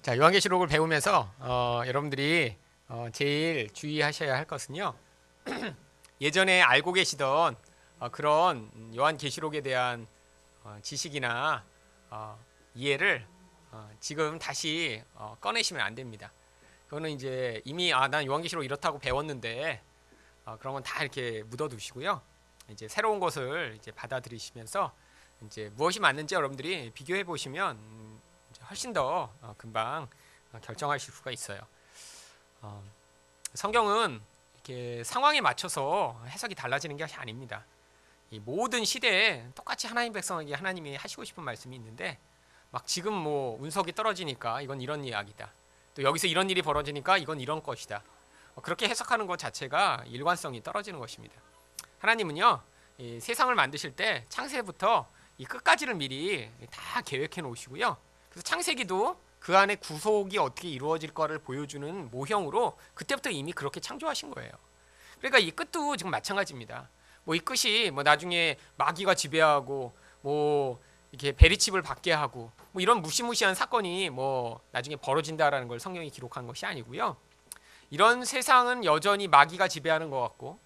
자, 요한계시록을 배우면서 여러분들이 제일 주의하셔야 할 것은요. 예전에 알고 계시던 그런 요한계시록에 대한 지식이나 이해를 지금 다시 꺼내시면 안 됩니다. 그거는 이제 이미 난 요한계시록 이렇다고 배웠는데 그런 건 다 이렇게 묻어두시고요. 이제 새로운 것을 이제 받아들이시면서 이제 무엇이 맞는지 여러분들이 비교해 보시면 훨씬 더 금방 결정하실 수가 있어요. 성경은 이렇게 상황에 맞춰서 해석이 달라지는 것이 아닙니다. 이 모든 시대에 똑같이 하나님 백성에게 하나님이 하시고 싶은 말씀이 있는데 막 지금 뭐 운석이 떨어지니까 이건 이런 이야기다. 또 여기서 이런 일이 벌어지니까 이건 이런 것이다. 그렇게 해석하는 것 자체가 일관성이 떨어지는 것입니다. 하나님은요, 이 세상을 만드실 때 창세부터 이 끝까지를 미리 다 계획해 놓으시고요. 그래서 창세기도 그 안에 구속이 어떻게 이루어질 거를 보여주는 모형으로 그때부터 이미 그렇게 창조하신 거예요. 그러니까 이 끝도 지금 마찬가지입니다. 뭐 이 끝이 뭐 나중에 마귀가 지배하고 뭐 이렇게 베리칩을 받게 하고 뭐 이런 무시무시한 사건이 뭐 나중에 벌어진다라는 걸 성경이 기록한 것이 아니고요. 이런 세상은 여전히 마귀가 지배하는 것 같고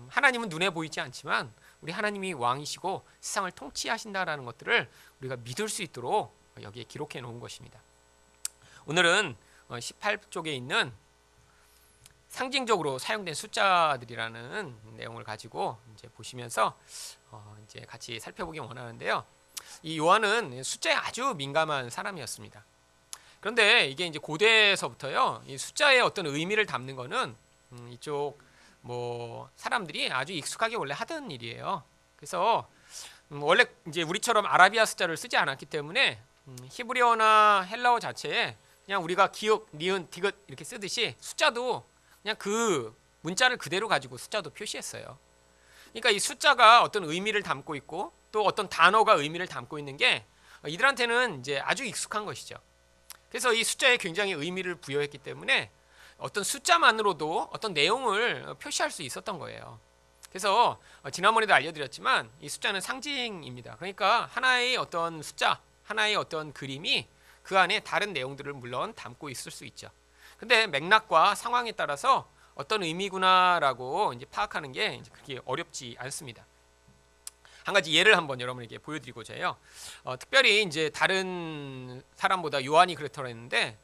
하나님은 눈에 보이지 않지만 우리 하나님이 왕이시고 세상을 통치하신다라는 것들을 우리가 믿을 수 있도록 여기에 기록해 놓은 것입니다. 오늘은 18쪽에 있는 상징적으로 사용된 숫자들이라는 내용을 가지고 이제 보시면서 이제 같이 살펴보기 원하는데요. 이 요한은 숫자에 아주 민감한 사람이었습니다. 그런데 이게 이제 고대에서부터요, 이 숫자의 어떤 의미를 담는 거는 이쪽 뭐 사람들이 아주 익숙하게 원래 하던 일이에요. 그래서 원래 이제 우리처럼 아라비아 숫자를 쓰지 않았기 때문에 히브리어나 헬라어 자체에 그냥 우리가 기역, 니은, 디귿 이렇게 쓰듯이 숫자도 그냥 그 문자를 그대로 가지고 숫자도 표시했어요. 그러니까 이 숫자가 어떤 의미를 담고 있고 또 어떤 단어가 의미를 담고 있는 게 이들한테는 이제 아주 익숙한 것이죠. 그래서 이 숫자에 굉장히 의미를 부여했기 때문에 어떤 숫자만으로도 어떤 내용을 표시할 수 있었던 거예요. 그래서 지난번에도 알려드렸지만 이 숫자는 상징입니다. 그러니까 하나의 어떤 숫자, 하나의 어떤 그림이 그 안에 다른 내용들을 물론 담고 있을 수 있죠. 근데 맥락과 상황에 따라서 어떤 의미구나라고 이제 파악하는 게 이제 그렇게 어렵지 않습니다. 한 가지 예를 한번 여러분에게 보여드리고자 해요. 특별히 이제 다른 사람보다 요한이 그렇다고 했는데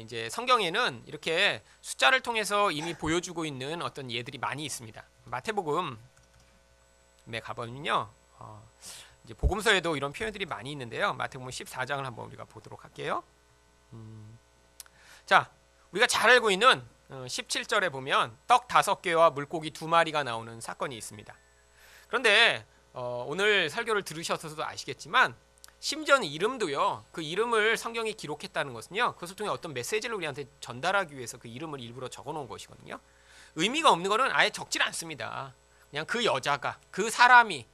이제 성경에는 이렇게 숫자를 통해서 이미 보여주고 있는 어떤 예들이 많이 있습니다. 마태복음에 가보면요, 이제 복음서에도 이런 표현들이 많이 있는데요. 마태복음 14장을 한번 우리가 보도록 할게요. 자, 우리가 잘 알고 있는 17절에 보면 떡 5개와 물고기 2마리가 나오는 사건이 있습니다. 그런데 오늘 설교를 들으셔서도 아시겠지만 심지어는 이름도요, 그 이름을 성경이 기록했다는 것은요, 그것을 통해 어떤 메시지를 우리한테 전달하기 위해서 그 이름을 일부러 적어 놓은 것이거든요. 의미가 없는 거는 아예 적질 않습니다. 그냥 그 여자가, 그 사람이.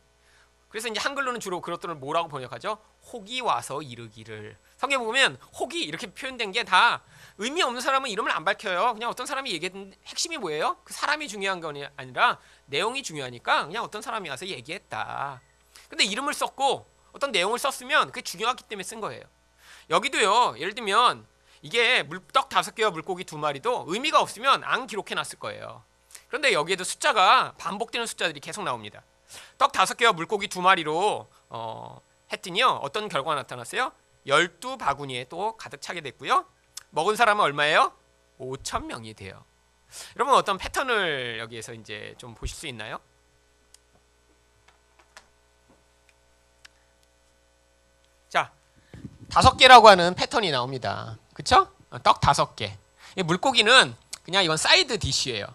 그래서 이제 한글로는 주로 그것들을 뭐라고 번역하죠? 혹이 와서 이르기를. 성경 보면 혹이 이렇게 표현된 게 다 의미 없는 사람은 이름을 안 밝혀요. 그냥 어떤 사람이 얘기했는데 핵심이 뭐예요? 그 사람이 중요한 건 아니라 내용이 중요하니까 그냥 어떤 사람이 와서 얘기했다. 근데 이름을 썼고 어떤 내용을 썼으면 그게 중요하기 때문에 쓴 거예요. 여기도요, 예를 들면 이게 떡 5개와 물고기 2마리도 의미가 없으면 안 기록해 놨을 거예요. 그런데 여기에도 숫자가 반복되는 숫자들이 계속 나옵니다. 떡 5개와 물고기 2마리로 했더니요, 어떤 결과가 나타났어요? 12바구니에 또 가득 차게 됐고요. 먹은 사람은 얼마예요? 5,000명이 돼요. 여러분 어떤 패턴을 여기에서 이제 좀 보실 수 있나요? 자, 5개라고 하는 패턴이 나옵니다. 그쵸? 떡 5개. 이 물고기는 그냥 이건 사이드 디쉬예요.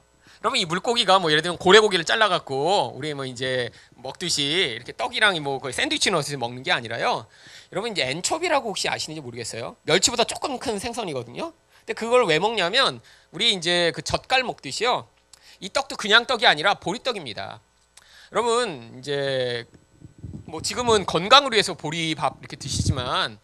여러분 이 물고기가 뭐 예를 들면 고래고기를 잘라갖고 우리 뭐 이제 먹듯이 이렇게 떡이랑 뭐 거의 샌드위치 넣어서 먹는 게 아니라요. 여러분 이제 엔초비라고 혹시 아시는지 모르겠어요. 멸치보다 조금 큰 생선이거든요. 근데 그걸 왜 먹냐면 우리 이제 그 젓갈 먹듯이요. 이 떡도 그냥 떡이 아니라 보리떡입니다. 여러분 이제 뭐 지금은 건강을 위해서 보리밥 이렇게 드시지만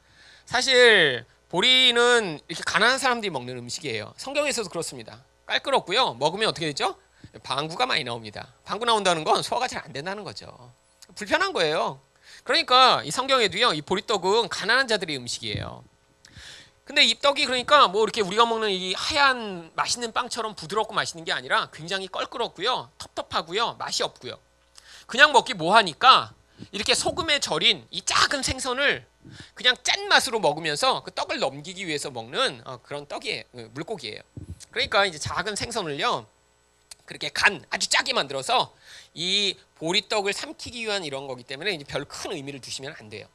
사실 보리는 이렇게 가난한 사람들이 먹는 음식이에요. 성경에서도 그렇습니다. 깔끔없고요. 먹으면 어떻게 되죠? 방구가 많이 나옵니다. 방구 나온다는 건 소화가 잘 안 된다는 거죠. 불편한 거예요. 그러니까 이 성경에도요, 이 보리떡은 가난한 자들의 음식이에요. 근데 이 떡이 그러니까 뭐 이렇게 우리가 먹는 이 하얀 맛있는 빵처럼 부드럽고 맛있는 게 아니라 굉장히 껄끄럽고요, 텁텁하고요, 맛이 없고요. 그냥 먹기 뭐하니까 이렇게 소금에 절인 이 작은 생선을 그냥 짠 맛으로 먹으면서 그 떡을 넘기기 위해서 먹는 그런 떡이에요, 물고기예요. 그러니까 이제 작은 생선을요 그렇게 간 아주 짜게 만들어서 이 보리떡을 삼키기 위한 이런 거기 때문에 이제 별 큰 의미를 두시면 안 돼요.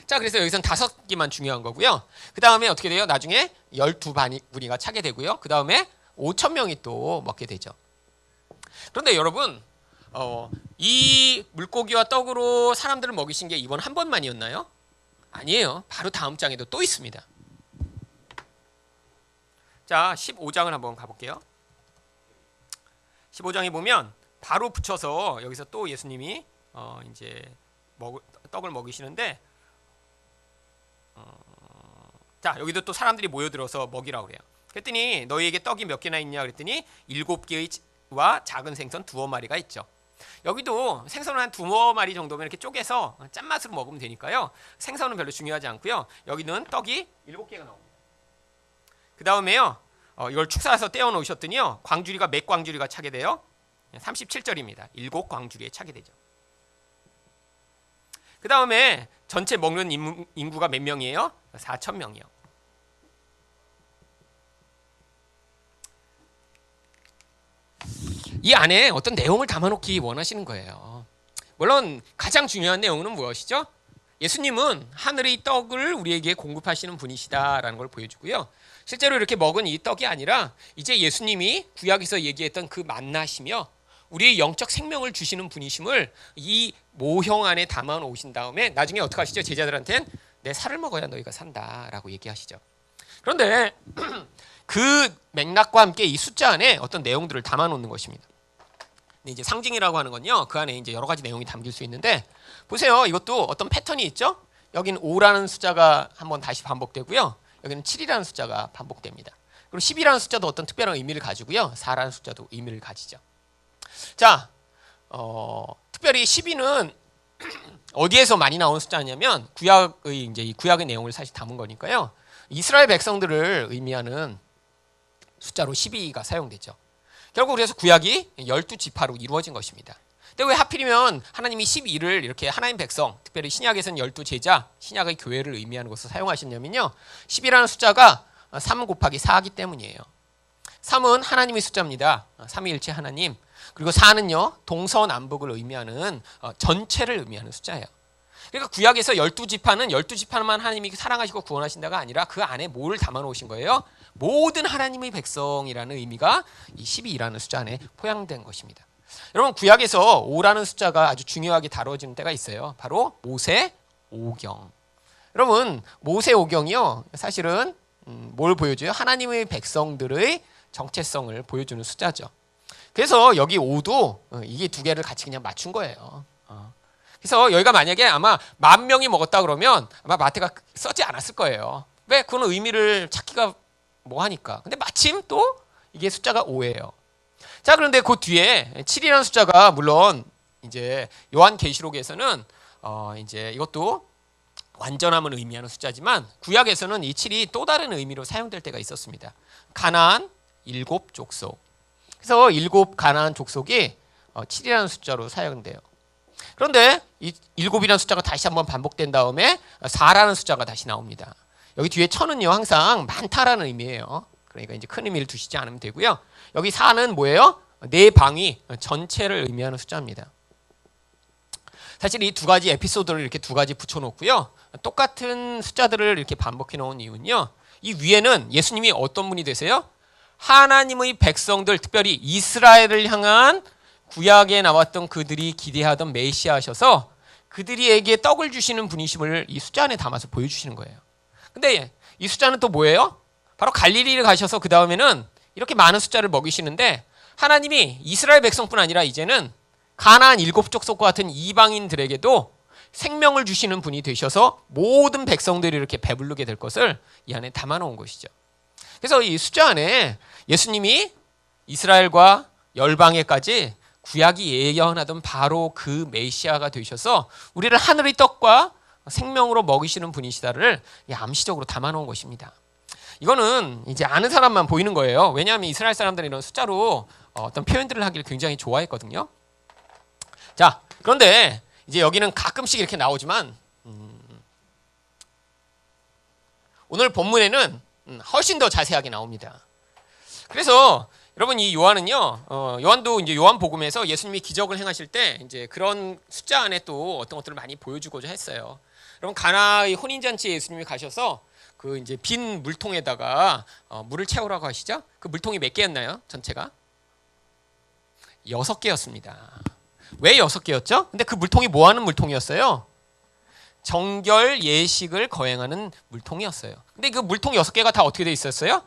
자, 그래서 여기선 5개만 중요한 거고요. 그 다음에 어떻게 돼요? 나중에 12무리가 차게 되고요. 그 다음에 5,000명이 또 먹게 되죠. 그런데 여러분, 이 물고기와 떡으로 사람들을 먹이신 게 이번 한 번만이었나요? 아니에요. 바로 다음 장에도 또 있습니다. 자, 15장을 한번 가볼게요. 15장에 보면 바로 붙여서 여기서 또 예수님이 이제 떡을 먹이시는데, 자, 여기도 또 사람들이 모여들어서 먹이라고 그래요. 그랬더니 너희에게 떡이 몇 개나 있냐 그랬더니 7개와 작은 생선 2마리가 있죠. 여기도 생선을 한 2마리 정도면 이렇게 쪼개서 짠맛으로 먹으면 되니까요. 생선은 별로 중요하지 않고요. 여기는 떡이 7개가 나옵니다. 그 다음에요, 이걸 축사해서 떼어 놓으셨더니요, 광주리가 몇 광주리가 차게 돼요? 37절입니다. 7광주리에 차게 되죠. 그 다음에 전체 먹는 인구가 몇 명이에요? 4,000명이요. 이 안에 어떤 내용을 담아놓기 원하시는 거예요. 물론 가장 중요한 내용은 무엇이죠? 예수님은 하늘의 떡을 우리에게 공급하시는 분이시다라는 걸 보여주고요. 실제로 이렇게 먹은 이 떡이 아니라 이제 예수님이 구약에서 얘기했던 그 만나시며 우리의 영적 생명을 주시는 분이심을 이 모형 안에 담아 놓으신 다음에 나중에 어떻게 하시죠? 제자들한테는 내 살을 먹어야 너희가 산다라고 얘기하시죠. 그런데 그 맥락과 함께 이 숫자 안에 어떤 내용들을 담아 놓는 것입니다. 이제 상징이라고 하는 건요, 그 안에 이제 여러 가지 내용이 담길 수 있는데, 보세요. 이것도 어떤 패턴이 있죠? 여기는 5라는 숫자가 한번 다시 반복되고요. 여기는 7이라는 숫자가 반복됩니다. 그리고 10이라는 숫자도 어떤 특별한 의미를 가지고요. 4라는 숫자도 의미를 가지죠. 자, 특별히 12는 어디에서 많이 나온 숫자냐면 구약의 이제 이 구약의 내용을 사실 담은 거니까요. 이스라엘 백성들을 의미하는 숫자로 12가 사용되죠. 결국 그래서 구약이 12지파로 이루어진 것입니다. 근데 왜 하필이면 하나님이 12를 이렇게 하나님 백성, 특별히 신약에서는 12제자, 신약의 교회를 의미하는 것을 사용하셨냐면요. 10이라는 숫자가 3 곱하기 4이기 때문이에요. 3은 하나님의 숫자입니다. 삼위일체 하나님. 그리고 4는요, 동서남북을 의미하는 전체를 의미하는 숫자예요. 그러니까 구약에서 12지파는 12지파만 하나님이 사랑하시고 구원하신다가 아니라 그 안에 뭘 담아놓으신 거예요? 모든 하나님의 백성이라는 의미가 이 12라는 숫자 안에 포함된 것입니다. 여러분, 구약에서 5라는 숫자가 아주 중요하게 다뤄지는 때가 있어요. 바로 모세 오경. 여러분, 모세 오경이요, 사실은 뭘 보여줘요? 하나님의 백성들의 정체성을 보여주는 숫자죠. 그래서 여기 5도 이게 두 개를 같이 그냥 맞춘 거예요. 그래서 여기가 만약에 아마 10,000명이 먹었다 그러면 아마 마태가 써지 않았을 거예요. 왜? 그건 의미를 찾기가 뭐하니까. 근데 마침 또 이게 숫자가 5예요. 자, 그런데 그 뒤에 7이라는 숫자가 물론 이제 요한계시록에서는 이제 이것도 완전함을 의미하는 숫자지만 구약에서는 이 7이 또 다른 의미로 사용될 때가 있었습니다. 가나안 7 족속. 그래서 7 가나안 족속이 7이라는 숫자로 사용돼요. 그런데 이 7이라는 숫자가 다시 한번 반복된 다음에 4라는 숫자가 다시 나옵니다. 여기 뒤에 1000은요 항상 많다라는 의미예요. 그러니까 이제 큰 의미를 두시지 않으면 되고요. 여기 4는 뭐예요? 네 방위 전체를 의미하는 숫자입니다. 사실 이 두 가지 에피소드를 이렇게 두 가지 붙여놓고요. 똑같은 숫자들을 이렇게 반복해 놓은 이유는요. 이 위에는 예수님이 어떤 분이 되세요? 하나님의 백성들, 특별히 이스라엘을 향한 구약에 나왔던 그들이 기대하던 메시아셔서 그들에게 떡을 주시는 분이심을 이 숫자 안에 담아서 보여주시는 거예요. 근데 이 숫자는 또 뭐예요? 바로 갈릴리를 가셔서 그 다음에는 이렇게 많은 숫자를 먹이시는데 하나님이 이스라엘 백성뿐 아니라 이제는 가나안 7 족속과 같은 이방인들에게도 생명을 주시는 분이 되셔서 모든 백성들이 이렇게 배부르게 될 것을 이 안에 담아놓은 것이죠. 그래서 이 숫자 안에 예수님이 이스라엘과 열방에까지 구약이 예언하던 바로 그 메시아가 되셔서 우리를 하늘의 떡과 생명으로 먹이시는 분이시다를 암시적으로 담아놓은 것입니다. 이거는 이제 아는 사람만 보이는 거예요. 왜냐하면 이스라엘 사람들은 이런 숫자로 어떤 표현들을 하기를 굉장히 좋아했거든요. 자, 그런데 이제 여기는 가끔씩 이렇게 나오지만 오늘 본문에는 훨씬 더 자세하게 나옵니다. 그래서 여러분 이 요한은요, 요한도 이제 요한복음에서 예수님이 기적을 행하실 때 이제 그런 숫자 안에 또 어떤 것들을 많이 보여주고자 했어요. 여러분 가나의 혼인잔치에 예수님이 가셔서 그 이제 빈 물통에다가 물을 채우라고 하시죠. 그 물통이 몇 개였나요? 전체가 6개였습니다. 왜 6개였죠? 근데 그 물통이 뭐 하는 물통이었어요? 정결 예식을 거행하는 물통이었어요. 근데 그 물통 6개가 다 어떻게 돼 있었어요?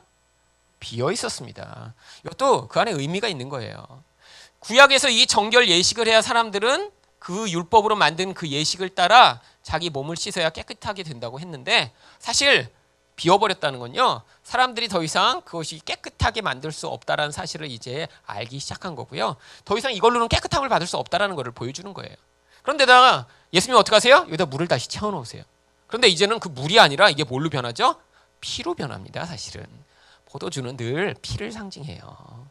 비어 있었습니다. 이것도 그 안에 의미가 있는 거예요. 구약에서 이 정결 예식을 해야 사람들은 그 율법으로 만든 그 예식을 따라 자기 몸을 씻어야 깨끗하게 된다고 했는데, 사실 비워버렸다는 건요, 사람들이 더 이상 그것이 깨끗하게 만들 수 없다라는 사실을 이제 알기 시작한 거고요. 더 이상 이걸로는 깨끗함을 받을 수 없다라는 것을 보여주는 거예요. 그런데다가 예수님이 어떻게 하세요? 여기다 물을 다시 채워놓으세요. 그런데 이제는 그 물이 아니라 이게 뭘로 변하죠? 피로 변합니다. 사실은 포도주는 늘 피를 상징해요.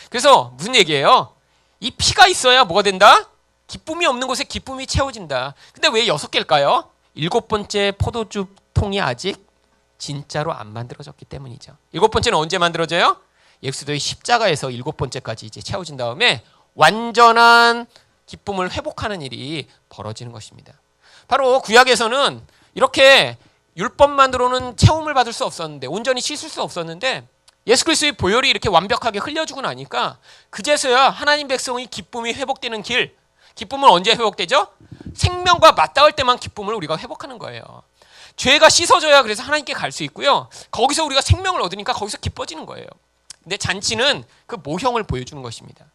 그래서 무슨 얘기예요? 이 피가 있어야 뭐가 된다? 기쁨이 없는 곳에 기쁨이 채워진다. 근데 왜 6개일까요? 7번째 포도주 통이 아직 진짜로 안 만들어졌기 때문이죠. 7번째는 언제 만들어져요? 엑소도의 십자가에서 7번째까지 이제 채워진 다음에 완전한 기쁨을 회복하는 일이 벌어지는 것입니다. 바로 구약에서는 이렇게 율법만으로는 채움을 받을 수 없었는데, 온전히 씻을 수 없었는데, 예수 그리스도의 보혈이 이렇게 완벽하게 흘려주고 나니까 그제서야 하나님 백성의 기쁨이 회복되는 길, 기쁨은 언제 회복되죠? 생명과 맞닿을 때만 기쁨을 우리가 회복하는 거예요. 죄가 씻어져야 그래서 하나님께 갈 수 있고요, 거기서 우리가 생명을 얻으니까 거기서 기뻐지는 거예요. 근데 잔치는 그 모형을 보여주는 것입니다.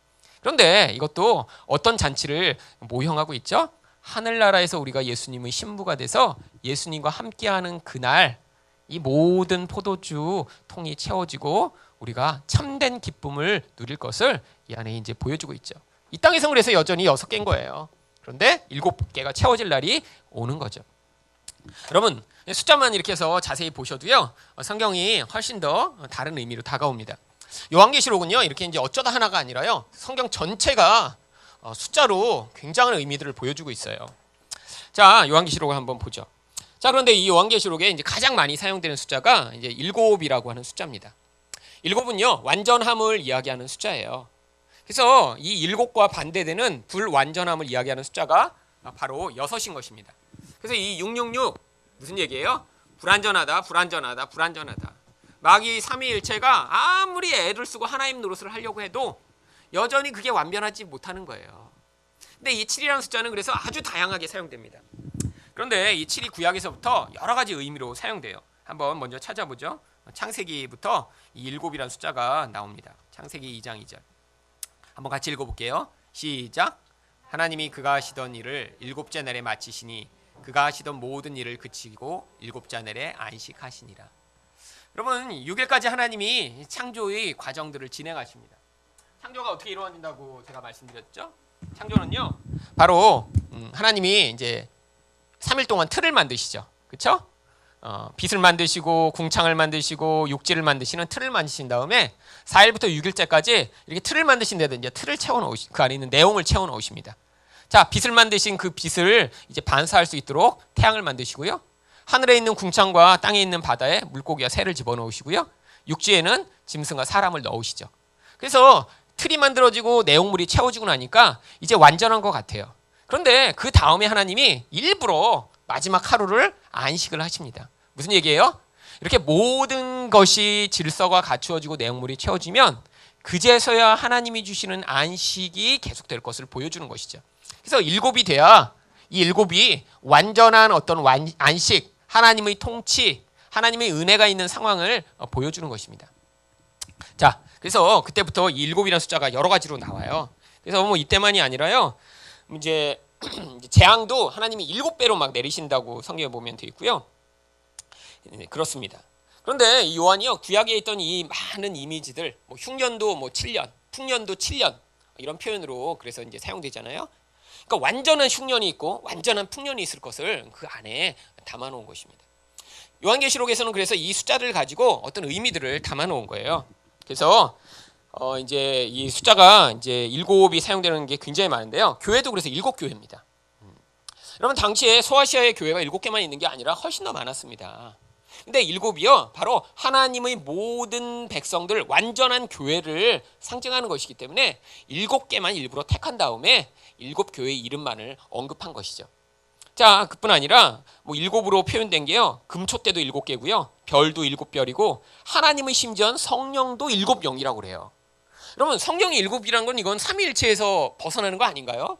그런데 이것도 어떤 잔치를 모형하고 있죠? 하늘나라에서 우리가 예수님의 신부가 돼서 예수님과 함께하는 그날 이 모든 포도주 통이 채워지고 우리가 참된 기쁨을 누릴 것을 이 안에 이제 보여주고 있죠. 이 땅에서 그래서 여전히 6개인 거예요. 그런데 7개가 채워질 날이 오는 거죠. 여러분 숫자만 이렇게 해서 자세히 보셔도요, 성경이 훨씬 더 다른 의미로 다가옵니다. 요한계시록은요, 이렇게 이제 어쩌다 하나가 아니라요, 성경 전체가 숫자로 굉장한 의미들을 보여주고 있어요. 자, 요한계시록을 한번 보죠. 자, 그런데 이 요한계시록에 이제 가장 많이 사용되는 숫자가 이제 7이라고 하는 숫자입니다. 7은요, 완전함을 이야기하는 숫자예요. 그래서 이 7과 반대되는 불완전함을 이야기하는 숫자가 바로 6인 것입니다. 그래서 이 666 무슨 얘기예요? 불완전하다, 불완전하다, 불완전하다. 마귀 삼위일체가 아무리 애를 쓰고 하나님 노릇을 하려고 해도 여전히 그게 완전하지 못하는 거예요. 근데 이 7이라는 숫자는 그래서 아주 다양하게 사용됩니다. 그런데 이 7이 구약에서부터 여러 가지 의미로 사용돼요. 한번 먼저 찾아보죠. 창세기부터 이 7이라는 숫자가 나옵니다. 창세기 2장 2절. 한번 같이 읽어볼게요. 시작. 하나님이 그가 하시던 일을 7째 날에 마치시니 그가 하시던 모든 일을 그치고 7째 날에 안식하시니라. 여러분 6일까지 하나님이 창조의 과정들을 진행하십니다. 창조가 어떻게 이루어진다고 제가 말씀드렸죠? 창조는요, 바로 하나님이 이제 3일 동안 틀을 만드시죠. 그렇죠? 빛을 만드시고 궁창을 만드시고 육지를 만드시는 틀을 만드신 다음에 4일부터 6일째까지 이렇게 틀을 만드신 데다 이제 틀을 채워 넣으시, 그 안에 있는 내용을 채워 넣으십니다. 자, 빛을 만드신 그 빛을 이제 반사할 수 있도록 태양을 만드시고요, 하늘에 있는 궁창과 땅에 있는 바다에 물고기와 새를 집어넣으시고요, 육지에는 짐승과 사람을 넣으시죠. 그래서 틀이 만들어지고 내용물이 채워지고 나니까 이제 완전한 것 같아요. 그런데 그 다음에 하나님이 일부러 마지막 하루를 안식을 하십니다. 무슨 얘기예요? 이렇게 모든 것이 질서가 갖추어지고 내용물이 채워지면 그제서야 하나님이 주시는 안식이 계속될 것을 보여주는 것이죠. 그래서 7이 돼야 이 7이 완전한 어떤 안식, 하나님의 통치, 하나님의 은혜가 있는 상황을 보여주는 것입니다. 자, 그래서 그때부터 이 7이라는 숫자가 여러 가지로 나와요. 그래서 뭐 이때만이 아니라요, 이제 재앙도 하나님이 7배로 막 내리신다고 성경에 보면 되어 있고요. 네, 그렇습니다. 그런데 이 요한이요, 구약에 있던 이 많은 이미지들, 뭐 흉년도 뭐 7년, 풍년도 7년 이런 표현으로 그래서 이제 사용되잖아요. 그러니까 완전한 흉년이 있고 완전한 풍년이 있을 것을 그 안에 담아놓은 것입니다. 요한계시록에서는 그래서 이 숫자를 가지고 어떤 의미들을 담아 놓은 거예요. 그래서 이제 이 숫자가 이제 7이 사용되는 게 굉장히 많은데요. 교회도 그래서 7교회입니다. 여러분 당시에 소아시아의 교회가 7개만 있는 게 아니라 훨씬 더 많았습니다. 근데 7이요 바로 하나님의 모든 백성들 완전한 교회를 상징하는 것이기 때문에 7개만 일부러 택한 다음에 7교회의 이름만을 언급한 것이죠. 자, 그뿐 아니라 뭐 7으로 표현된 게요, 금초대도 7개고요, 별도 7별이고 하나님의 심지어 성령도 7영이라고 그래요. 여러분 성령이 7이란 건 이건 삼위일체에서 벗어나는 거 아닌가요?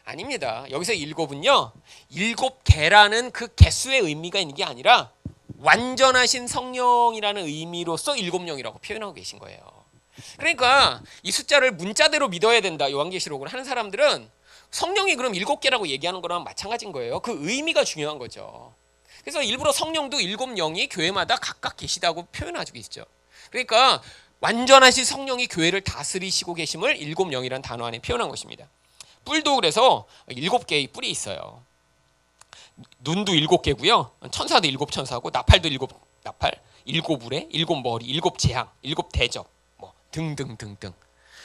아닙니다. 여기서 7은요 7개라는 그 개수의 의미가 있는 게 아니라 완전하신 성령이라는 의미로서 7영이라고 표현하고 계신 거예요. 그러니까 이 숫자를 문자대로 믿어야 된다 요한계시록을 하는 사람들은 성령이 그럼 7개라고 얘기하는 거랑 마찬가지인 거예요. 그 의미가 중요한 거죠. 그래서 일부러 성령도 7영이 교회마다 각각 계시다고 표현하고 있죠. 그러니까 완전하신 성령이 교회를 다스리시고 계심을 7영이라는 단어 안에 표현한 것입니다. 뿔도 그래서 7개의 뿔이 있어요. 눈도 7개고요. 천사도 7천사고 나팔도 7나팔, 7우레, 7머리, 7재앙, 7대접 뭐 등등등등.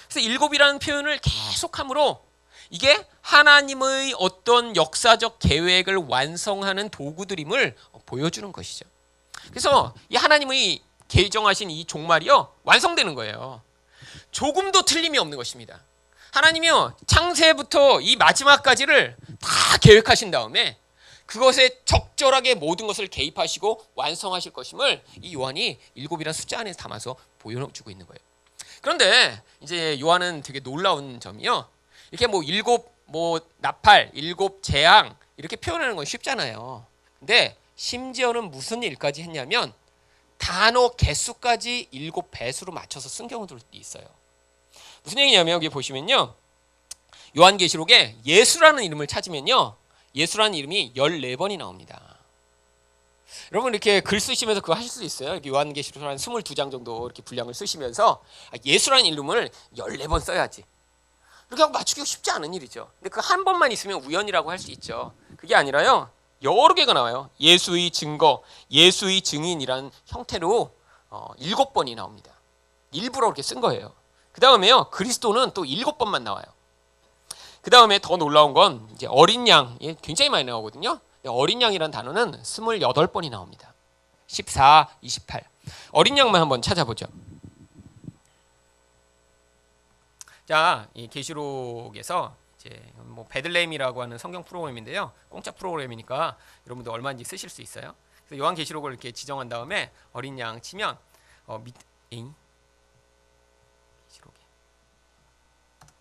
그래서 7이라는 표현을 계속함으로 이게 하나님의 어떤 역사적 계획을 완성하는 도구들임을 보여주는 것이죠. 그래서 이 하나님의 계정하신 이 종말이요 완성되는 거예요. 조금도 틀림이 없는 것입니다. 하나님이요 창세부터 이 마지막까지를 다 계획하신 다음에 그것에 적절하게 모든 것을 개입하시고 완성하실 것임을 이 요한이 7이라는 숫자 안에 담아서 보여주고 있는 거예요. 그런데 이제 요한은 되게 놀라운 점이요, 이렇게 뭐 7 나팔, 7 재앙 이렇게 표현하는 건 쉽잖아요. 근데 심지어는 무슨 일까지 했냐면 단어 개수까지 7배수로 맞춰서 쓴 경우들도 있어요. 무슨 얘기냐면 여기 보시면요, 요한계시록에 예수라는 이름을 찾으면요 예수라는 이름이 14번이 나옵니다. 여러분 이렇게 글 쓰시면서 그거 하실 수 있어요. 이렇게 요한계시록 한 22장 정도 이렇게 분량을 쓰시면서 예수라는 이름을 14번 써야지, 이렇게 하고 맞추기가 쉽지 않은 일이죠. 근데 그 한 번만 있으면 우연이라고 할 수 있죠. 그게 아니라요 여러 개가 나와요. 예수의 증거, 예수의 증인이라는 형태로 7번이 나옵니다. 일부러 그렇게 쓴 거예요. 그 다음에요 그리스도는 또 7번만 나와요. 그 다음에 더 놀라운 건 이제 어린 양이 굉장히 많이 나오거든요. 어린 양이라는 단어는 28번이 나옵니다. 14, 28. 어린 양만 한번 찾아보죠. 자, 이 계시록에서 이제 뭐 베들레헴이라고 하는 성경 프로그램인데요, 공짜 프로그램이니까 여러분들 얼마인지 쓰실 수 있어요. 그래서 요한 계시록을 이렇게 지정한 다음에 어린 양 치면 계시록에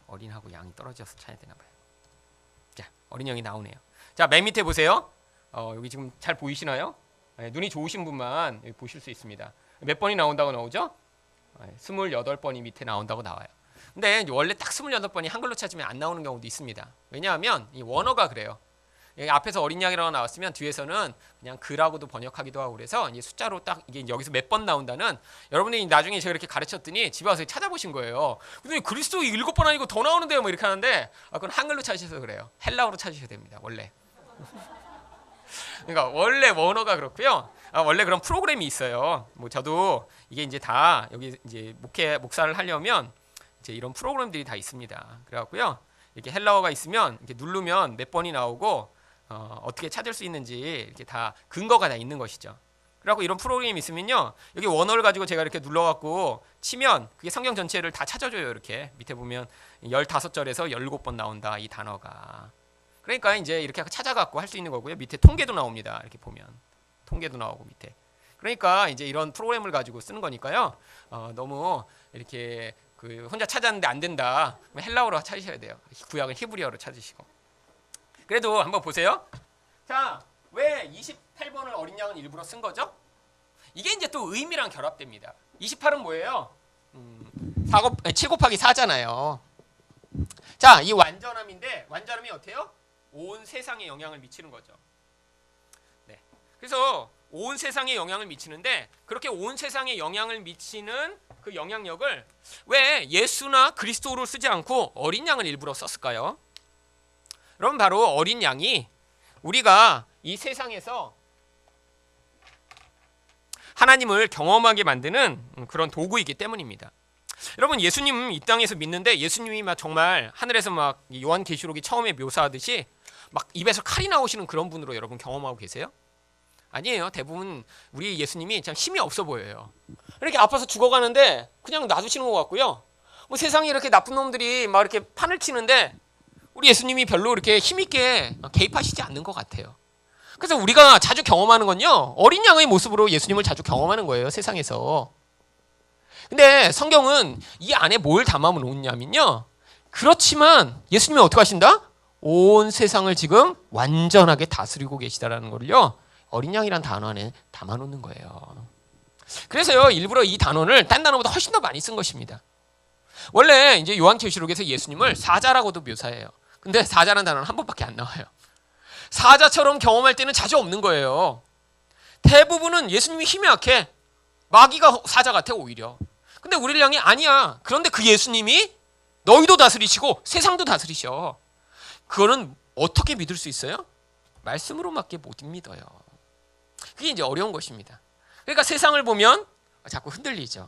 어린하고 양이 떨어져서 찾아야 되나 봐요. 자, 어린 양이 나오네요. 자, 맨 밑에 보세요. 여기 지금 잘 보이시나요? 네, 눈이 좋으신 분만 여기 보실 수 있습니다. 몇 번이 나온다고 나오죠? 28번이 밑에 나온다고 나와요. 근데 원래 딱 28번이 한글로 찾으면 안 나오는 경우도 있습니다. 왜냐하면 이 원어가 그래요. 여기 앞에서 어린 양이라고 나왔으면 뒤에서는 그냥 그라고도 번역하기도 하고 그래서 이제 숫자로 딱 이게 여기서 몇 번 나온다는, 여러분이 나중에 제가 이렇게 가르쳤더니 집에 와서 찾아보신 거예요. 근데 그리스도 7번 아니고 더 나오는데요 뭐 이렇게 하는데, 그건 한글로 찾으셔서 그래요. 헬라어로 찾으셔야 됩니다 원래. 그러니까 원래 원어가 그렇고요. 원래 그런 프로그램이 있어요. 뭐 저도 이게 이제 다 여기 이제 목사를 하려면 이제 이런 프로그램들이 다 있습니다. 그래갖고요 이렇게 헬라어가 있으면 이렇게 누르면 몇 번이 나오고 어떻게 찾을 수 있는지 이렇게 다 근거가 다 있는 것이죠. 그래갖고 이런 프로그램이 있으면요 여기 원어를 가지고 제가 이렇게 눌러갖고 치면 그게 성경 전체를 다 찾아줘요. 이렇게 밑에 보면 15절에서 17번 나온다 이 단어가. 그러니까 이제 이렇게 찾아갖고 할 수 있는 거고요. 밑에 통계도 나옵니다. 이렇게 보면 통계도 나오고 밑에. 그러니까 이제 이런 프로그램을 가지고 쓰는 거니까요. 너무 이렇게 그 혼자 찾았는데 안 된다. 헬라어로 찾으셔야 돼요. 구약은 히브리어로 찾으시고. 그래도 한번 보세요. 자, 왜 28번을 어린 양은 일부러 쓴 거죠? 이게 이제 또 의미랑 결합됩니다. 28은 뭐예요? 7 곱하기 4잖아요. 자, 이 완전함인데 완전함이 어때요? 온 세상에 영향을 미치는 거죠. 네. 그래서 온 세상에 영향을 미치는데 그렇게 온 세상에 영향을 미치는 그 영향력을 왜 예수나 그리스도로 쓰지 않고 어린 양을 일부러 썼을까요? 여러분 바로 어린 양이 우리가 이 세상에서 하나님을 경험하게 만드는 그런 도구이기 때문입니다. 여러분, 예수님 이 땅에서 믿는데 예수님이 막 정말 하늘에서 막 요한계시록이 처음에 묘사하듯이 막 입에서 칼이 나오시는 그런 분으로 여러분 경험하고 계세요? 아니에요. 대부분 우리 예수님이 참 힘이 없어 보여요. 이렇게 아파서 죽어가는데 그냥 놔두시는 것 같고요. 뭐 세상에 이렇게 나쁜 놈들이 막 이렇게 판을 치는데 우리 예수님이 별로 이렇게 힘있게 개입하시지 않는 것 같아요. 그래서 우리가 자주 경험하는 건요, 어린 양의 모습으로 예수님을 자주 경험하는 거예요, 세상에서. 근데 성경은 이 안에 뭘 담아 놓냐면요, 그렇지만 예수님이 어떻게 하신다? 온 세상을 지금 완전하게 다스리고 계시다라는 거를요, 어린 양이란 단어 안에 담아 놓는 거예요. 그래서요, 일부러 이 단어를 딴 단어보다 훨씬 더 많이 쓴 것입니다. 원래 이제 요한계시록에서 예수님을 사자라고도 묘사해요. 근데 사자라는 단어는 한 번밖에 안 나와요. 사자처럼 경험할 때는 자주 없는 거예요. 대부분은 예수님이 힘이 약해. 마귀가 사자 같아, 오히려. 근데 우리를 향해 아니야. 그런데 그 예수님이 너희도 다스리시고 세상도 다스리셔. 그거는 어떻게 믿을 수 있어요? 말씀으로밖에 못 믿어요. 그게 이제 어려운 것입니다. 그러니까 세상을 보면 자꾸 흔들리죠.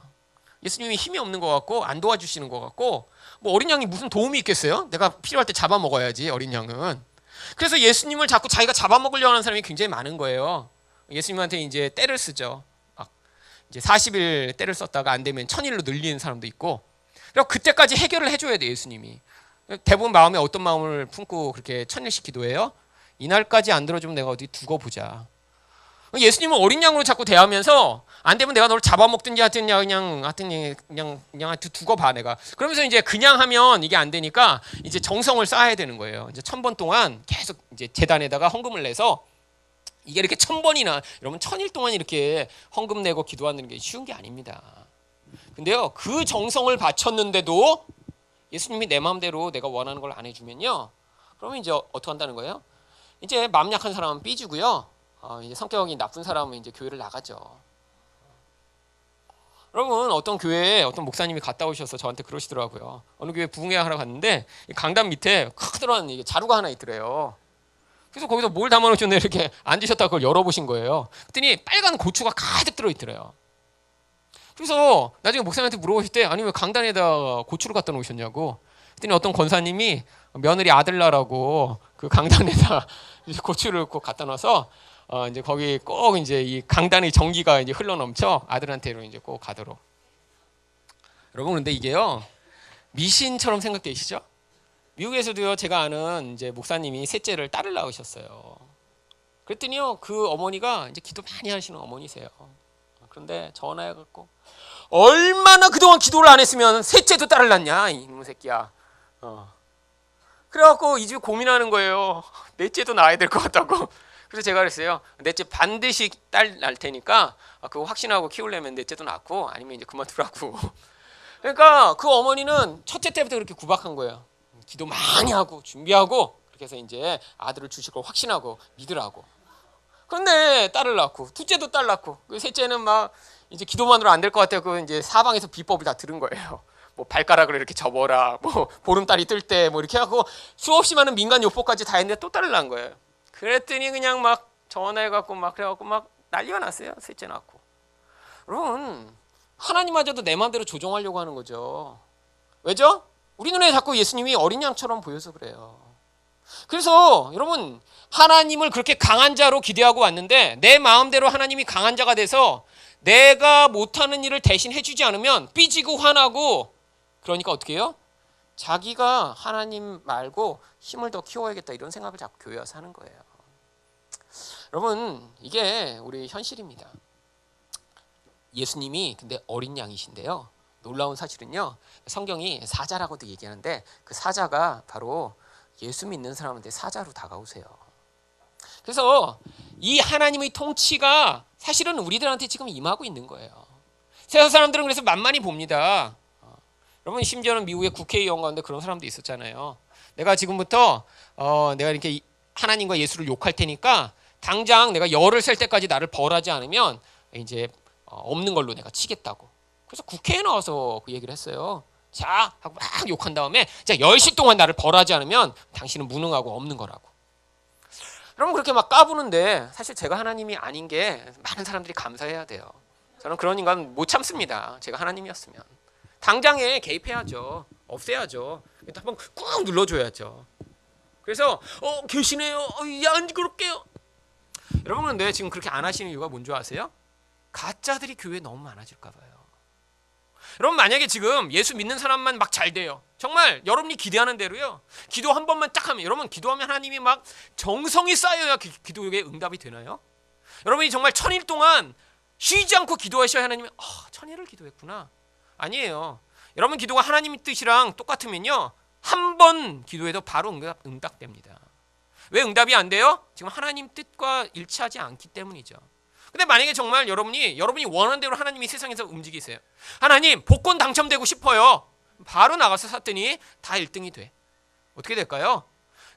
예수님이 힘이 없는 것 같고 안 도와주시는 것 같고, 뭐 어린 양이 무슨 도움이 있겠어요? 내가 필요할 때 잡아먹어야지, 어린 양은. 그래서 예수님을 자꾸 자기가 잡아먹으려고 하는 사람이 굉장히 많은 거예요. 예수님한테 이제 떼를 쓰죠. 막 이제 40일 떼를 썼다가 안 되면 1000일로 늘리는 사람도 있고. 그리고 그때까지 해결을 해줘야 돼, 예수님이. 대부분 마음에 어떤 마음을 품고 그렇게 1000일씩 기도해요? 이날까지 안 들어주면 내가 어디 두고 보자. 예수님은 어린 양으로 자꾸 대하면서 안 되면 내가 너를 잡아먹든지 하여튼 두고 봐, 내가. 그러면서 이제 그냥 하면 이게 안 되니까 이제 정성을 쌓아야 되는 거예요. 이제 1000번 동안 계속 이제 제단에다가 헌금을 내서, 이게 이렇게 1000번이나, 여러분 1000일 동안 이렇게 헌금 내고 기도하는 게 쉬운 게 아닙니다. 근데요, 그 정성을 바쳤는데도 예수님이 내 마음대로 내가 원하는 걸 안 해주면요, 그러면 이제 어떻게 한다는 거예요? 이제 마음 약한 사람은 삐지고요, 이제 성격이 나쁜 사람은 이제 교회를 나가죠. 여러분, 어떤 교회에 어떤 목사님이 갔다 오셔서 저한테 그러시더라고요. 어느 교회 부흥회 하러 갔는데 강단 밑에 커다란 이게 자루가 하나 있더래요. 그래서 거기서 뭘 담아놓으셨네 이렇게 앉으셨다가 그걸 열어보신 거예요. 그랬더니 빨간 고추가 가득 들어있더래요. 그래서 나중에 목사님한테 물어보실 때, 아니 왜 강단에다 고추를 갖다 놓으셨냐고. 그랬더니 어떤 권사님이 며느리 아들 낳으라고 그 강단에다 고추를 꼭 갖다 놔서 이제 거기 꼭 이제 이 강단의 전기가 이제 흘러넘쳐 아들한테로 이제 꼭 가도록. 여러분, 근데 이게요, 미신처럼 생각되시죠? 미국에서도요, 제가 아는 이제 목사님이 셋째를 딸을 낳으셨어요. 그랬더니요, 그 어머니가 이제 기도 많이 하시는 어머니세요. 그런데 전화해갖고, 얼마나 그동안 기도를 안 했으면 셋째도 딸을 낳냐, 이놈의 새끼야. 그래갖고 이 집에 고민하는 거예요. 넷째도 낳아야 될 것 같다고. 그래서 제가 그랬어요. 넷째 반드시 딸 낳을 테니까 그거 확신하고 키우려면 넷째도 낳고 아니면 이제 그만두라고. 그러니까 그 어머니는 첫째 때부터 그렇게 구박한 거예요. 기도 많이 하고 준비하고 그렇게 해서 이제 아들을 주실 걸 확신하고 믿으라고. 그런데 딸을 낳고, 둘째도 딸 낳고, 셋째는 막 이제 기도만으로 안 될 것 같아요. 그 이제 사방에서 비법을 다 들은 거예요. 뭐 발가락을 이렇게 접어라, 뭐 보름달이 뜰 때 뭐 이렇게 하고 수없이 많은 민간 요법까지 다 했는데 또 딸을 낳은 거예요. 그랬더니 그냥 막 전화해갖고 막 그래갖고 막 난리가 났어요. 셋째 낳고. 여러분, 하나님마저도 내 마음대로 조종하려고 하는 거죠. 왜죠? 우리 눈에 자꾸 예수님이 어린 양처럼 보여서 그래요. 그래서 여러분, 하나님을 그렇게 강한 자로 기대하고 왔는데 내 마음대로 하나님이 강한 자가 돼서 내가 못하는 일을 대신 해주지 않으면 삐지고 화나고, 그러니까 어떻게 해요? 자기가 하나님 말고 힘을 더 키워야겠다 이런 생각을 자꾸 교회 와서 하는 거예요. 여러분, 이게 우리 현실입니다. 예수님이 근데 어린 양이신데요, 놀라운 사실은요, 성경이 사자라고도 얘기하는데 그 사자가 바로 예수 믿는 사람한테 사자로 다가오세요. 그래서 이 하나님의 통치가 사실은 우리들한테 지금 임하고 있는 거예요. 세상 사람들은 그래서 만만히 봅니다. 여러분, 심지어는 미국의 국회의원 가운데 그런 사람도 있었잖아요. 내가 지금부터 내가 이렇게 하나님과 예수를 욕할 테니까 당장 내가 열을 셀 때까지 나를 벌하지 않으면 이제 없는 걸로 내가 치겠다고. 그래서 국회에 나와서 그 얘기를 했어요. 자, 하고 막 욕한 다음에 자, 10시 동안 나를 벌하지 않으면 당신은 무능하고 없는 거라고. 여러분, 그렇게 막 까부는데 사실 제가 하나님이 아닌 게 많은 사람들이 감사해야 돼요. 저는 그런 인간 못 참습니다. 제가 하나님이었으면 당장에 개입해야죠. 없애야죠. 한번 꾹 눌러줘야죠. 그래서 계시네요. 안 그럴게요. 여러분 근데 지금 그렇게 안 하시는 이유가 뭔지 아세요? 가짜들이 교회에 너무 많아질까 봐요. 여러분 만약에 지금 예수 믿는 사람만 막 잘 돼요. 정말 여러분이 기대하는 대로요. 기도 한 번만 딱 하면 여러분 기도하면 하나님이 막 정성이 쌓여야 기도에 응답이 되나요? 여러분이 정말 1000일 동안 쉬지 않고 기도하셔야 하나님이 1000일을 기도했구나. 아니에요. 여러분 기도가 하나님의 뜻이랑 똑같으면요. 한 번 기도해도 바로 응답됩니다. 왜 응답이 안 돼요? 지금 하나님 뜻과 일치하지 않기 때문이죠. 근데 만약에 정말 여러분이 원하는 대로 하나님이 세상에서 움직이세요. 하나님 복권 당첨되고 싶어요. 바로 나가서 샀더니 다 1등이 돼. 어떻게 될까요?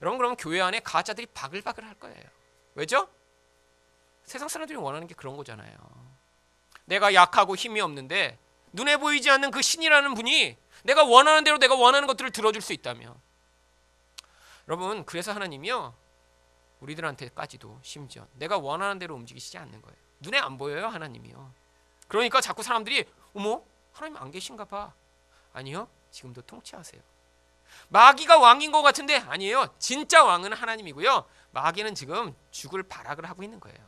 여러분 그러면 교회 안에 가짜들이 바글바글 할 거예요. 왜죠? 세상 사람들이 원하는 게 그런 거잖아요. 내가 약하고 힘이 없는데 눈에 보이지 않는 그 신이라는 분이 내가 원하는 대로 내가 원하는 것들을 들어줄 수 있다면, 여러분 그래서 하나님이요 우리들한테까지도 심지어 내가 원하는 대로 움직이시지 않는 거예요. 눈에 안 보여요 하나님이요. 그러니까 자꾸 사람들이 어머 하나님 안 계신가 봐. 아니요, 지금도 통치하세요. 마귀가 왕인 것 같은데 아니에요. 진짜 왕은 하나님이고요. 마귀는 지금 죽을 발악을 하고 있는 거예요.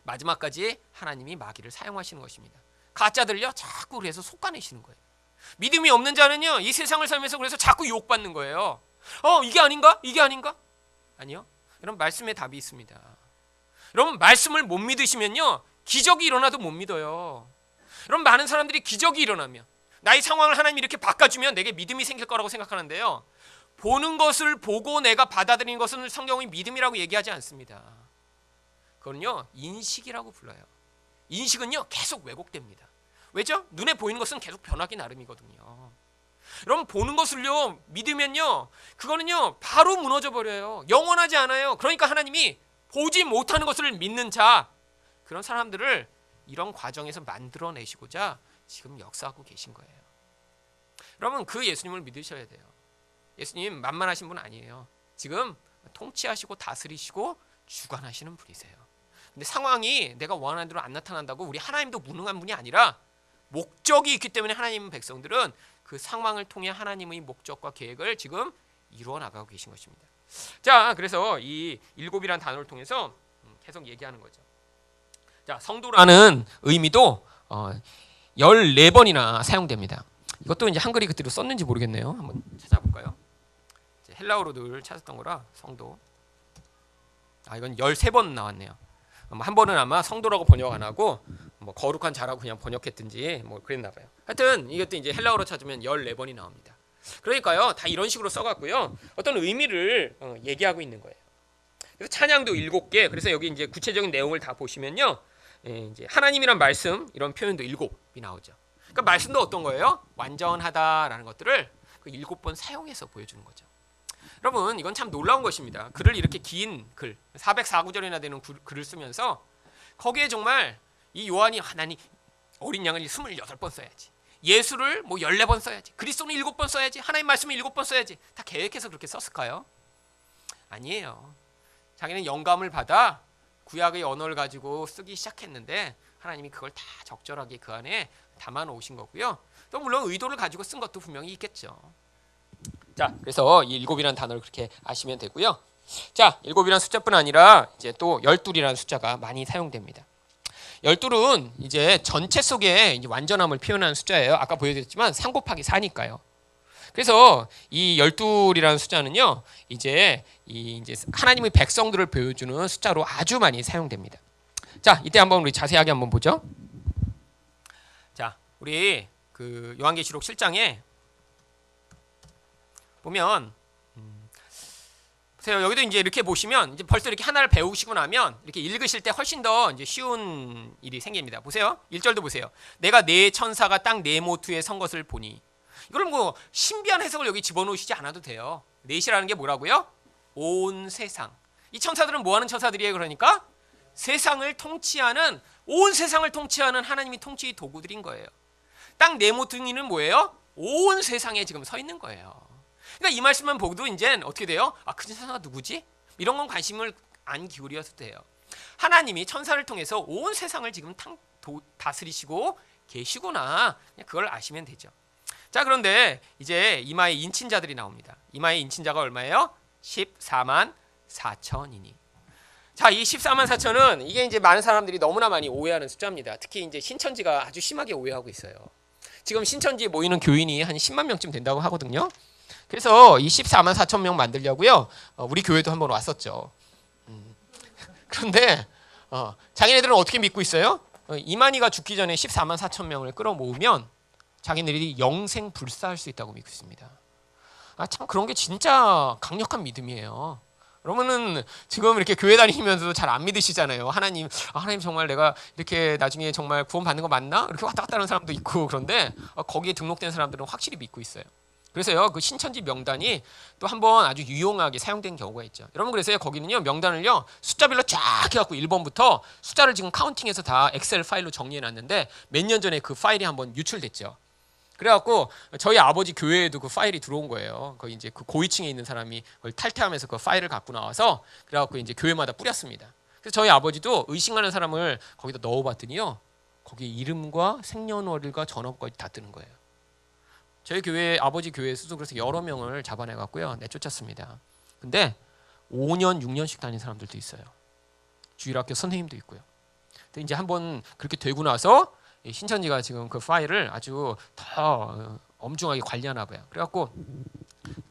마지막까지 하나님이 마귀를 사용하시는 것입니다. 가짜들요 자꾸 그래서 속아내시는 거예요. 믿음이 없는 자는요 이 세상을 살면서 그래서 자꾸 유혹받는 거예요. 이게 아닌가? 이게 아닌가? 아니요. 여러분 말씀에 답이 있습니다. 여러분 말씀을 못 믿으시면요 기적이 일어나도 못 믿어요. 여러분 많은 사람들이 기적이 일어나면 나의 상황을 하나님이 이렇게 바꿔주면 내게 믿음이 생길 거라고 생각하는데요. 보는 것을 보고 내가 받아들이는 것은 성경이 믿음이라고 얘기하지 않습니다. 그거는요 인식이라고 불러요. 인식은요 계속 왜곡됩니다. 왜죠? 눈에 보이는 것은 계속 변하기 나름이거든요. 여러분 보는 것을요 믿으면요 그거는요 바로 무너져 버려요. 영원하지 않아요. 그러니까 하나님이 보지 못하는 것을 믿는 자, 그런 사람들을 이런 과정에서 만들어내시고자 지금 역사하고 계신 거예요. 여러분 그 예수님을 믿으셔야 돼요. 예수님 만만하신 분 아니에요. 지금 통치하시고 다스리시고 주관하시는 분이세요. 근데 상황이 내가 원하는 대로 안 나타난다고 우리 하나님도 무능한 분이 아니라 목적이 있기 때문에 하나님 백성들은 그 상황을 통해 하나님의 목적과 계획을 지금 이루어 나가고 계신 것입니다. 자, 그래서 이 7이라는 단어를 통해서 계속 얘기하는 거죠. 자, 성도라는 의미도 14번이나 사용됩니다. 이것도 이제 한글이 그대로 썼는지 모르겠네요. 한번 찾아볼까요? 헬라어로 늘 찾았던 거라 성도. 이건 13번 나왔네요. 한 번은 아마 성도라고 번역 안 하고 거룩한 자라고 그냥 번역했든지 그랬나 봐요. 하여튼 이것도 이제 헬라어로 찾으면 14번이 나옵니다. 그러니까요 다 이런 식으로 써갖고요 어떤 의미를 얘기하고 있는 거예요. 그래서 찬양도 7개. 그래서 여기 이제 구체적인 내용을 다 보시면요 이제 하나님이란 말씀 이런 표현도 7이 나오죠. 그러니까 말씀도 어떤 거예요? 완전하다라는 것들을 그 7번 사용해서 보여주는 거죠. 여러분 이건 참 놀라운 것입니다. 글을 이렇게 긴 글 404구절이나 되는 글을 쓰면서 거기에 정말 이 요한이 하나님 어린 양을 28번 써야지, 예수를 14번 써야지, 그리스도는 7번 써야지, 하나님 말씀을 7번 써야지 다 계획해서 그렇게 썼을까요? 아니에요. 자기는 영감을 받아 구약의 언어를 가지고 쓰기 시작했는데 하나님이 그걸 다 적절하게 그 안에 담아 놓으신 거고요. 또 물론 의도를 가지고 쓴 것도 분명히 있겠죠. 자, 그래서 이 7이라는 단어를 그렇게 아시면 되고요. 자, 7이라는 숫자뿐 아니라 이제 또 12이라는 숫자가 많이 사용됩니다. 12은 이제 전체 속에 이제 완전함을 표현하는 숫자예요. 아까 보여드렸지만 3 곱하기 4니까요. 그래서 이 12이라는 숫자는요, 이제 하나님의 백성들을 보여주는 숫자로 아주 많이 사용됩니다. 자, 이때 한번 우리 자세하게 한번 보죠. 자, 우리 그 요한계시록 7장에 보면 보세요. 여기도 이제 이렇게 보시면 이제 벌써 이렇게 하나를 배우시고 나면 이렇게 읽으실 때 훨씬 더 이제 쉬운 일이 생깁니다. 보세요. 1절도 보세요. 내가 네 천사가 땅 네 모퉁이에 선 것을 보니. 이걸 신비한 해석을 여기 집어넣으시지 않아도 돼요. 넷이라는 게 뭐라고요? 온 세상. 이 천사들은 뭐 하는 천사들이에요? 그러니까 세상을 통치하는, 온 세상을 통치하는 하나님이 통치 도구들인 거예요. 땅 네 모퉁이는 뭐예요? 온 세상에 지금 서 있는 거예요. 그러니까 이 말씀만 보고도 이제 어떻게 돼요? 그 천사가 누구지? 이런 건 관심을 안 기울여도 돼요. 하나님이 천사를 통해서 온 세상을 지금 다스리시고 계시구나. 그냥 그걸 아시면 되죠. 자, 그런데 이제 이마의 인친자들이 나옵니다. 이마의 인친자가 얼마예요? 14만 4천이니. 자, 이 14만 4천은 이게 이제 많은 사람들이 너무나 많이 오해하는 숫자입니다. 특히 이제 신천지가 아주 심하게 오해하고 있어요. 지금 신천지에 모이는 교인이 한 10만 명쯤 된다고 하거든요. 그래서 이 14만 4천 명 만들려고요. 우리 교회도 한번 왔었죠. 그런데 자기네들은 어떻게 믿고 있어요? 이만희가 죽기 전에 14만 4천 명을 끌어모으면 자기네들이 영생 불사할 수 있다고 믿고 있습니다. 참 그런 게 진짜 강력한 믿음이에요. 그러면은 지금 이렇게 교회 다니면서도 잘 안 믿으시잖아요. 하나님 정말 내가 이렇게 나중에 정말 구원 받는 거 맞나? 이렇게 왔다 갔다 하는 사람도 있고. 그런데 거기에 등록된 사람들은 확실히 믿고 있어요. 그래서요, 그 신천지 명단이 또 한번 아주 유용하게 사용된 경우가 있죠. 여러분, 그래서요 거기는요 명단을요 숫자별로 쫙 해갖고 1번부터 숫자를 지금 카운팅해서 다 엑셀 파일로 정리해놨는데 몇 년 전에 그 파일이 한번 유출됐죠. 그래갖고 저희 아버지 교회에도 그 파일이 들어온 거예요. 거기 이제 그 고위층에 있는 사람이 그걸 탈퇴하면서 그 파일을 갖고 나와서 그래갖고 이제 교회마다 뿌렸습니다. 그래서 저희 아버지도 의심가는 사람을 거기다 넣어봤더니요, 거기 이름과 생년월일과 전화번호까지 다 뜨는 거예요. 저희 교회 아버지 교회에서도 그래서 여러 명을 잡아내갖고요 내쫓았습니다. 근데 5년 6년씩 다닌 사람들도 있어요. 주일학교 선생님도 있고요. 근데 이제 한번 그렇게 되고 나서 신천지가 지금 그 파일을 아주 더 엄중하게 관리하나 봐요. 그래갖고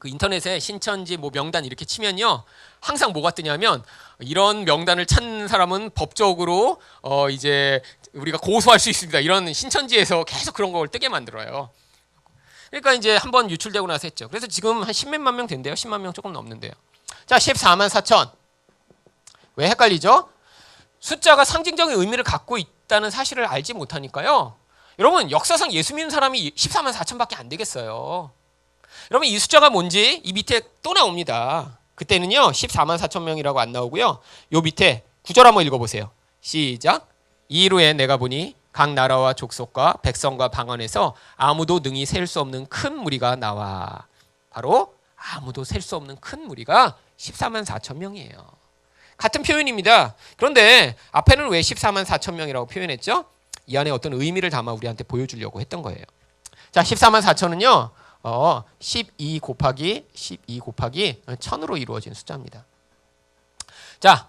그 인터넷에 신천지 뭐 명단 이렇게 치면요 항상 뭐가 뜨냐면 이런 명단을 찾는 사람은 법적으로 이제 우리가 고소할 수 있습니다. 이런 신천지에서 계속 그런 걸 뜨게 만들어요. 그러니까 이제 한번 유출되고 나서 했죠. 그래서 지금 한 10몇만 명 된대요. 10만 명 조금 넘는데요. 자, 14만 4천. 왜 헷갈리죠? 숫자가 상징적인 의미를 갖고 있다는 사실을 알지 못하니까요. 여러분, 역사상 예수 믿는 사람이 14만 4천밖에 안 되겠어요. 여러분, 이 숫자가 뭔지 이 밑에 또 나옵니다. 그때는요 14만 4천 명이라고 안 나오고요. 요 밑에 9절 한번 읽어보세요. 시작. 이후에 내가 보니 각 나라와 족속과 백성과 방언에서 아무도 능히 셀 수 없는 큰 무리가 나와. 바로 아무도 셀 수 없는 큰 무리가 14만 4천 명이에요. 같은 표현입니다. 그런데 앞에는 왜 14만 4천 명이라고 표현했죠? 이 안에 어떤 의미를 담아 우리한테 보여주려고 했던 거예요. 자, 14만 4천은요 12 곱하기 1000으로 이루어진 숫자입니다. 자,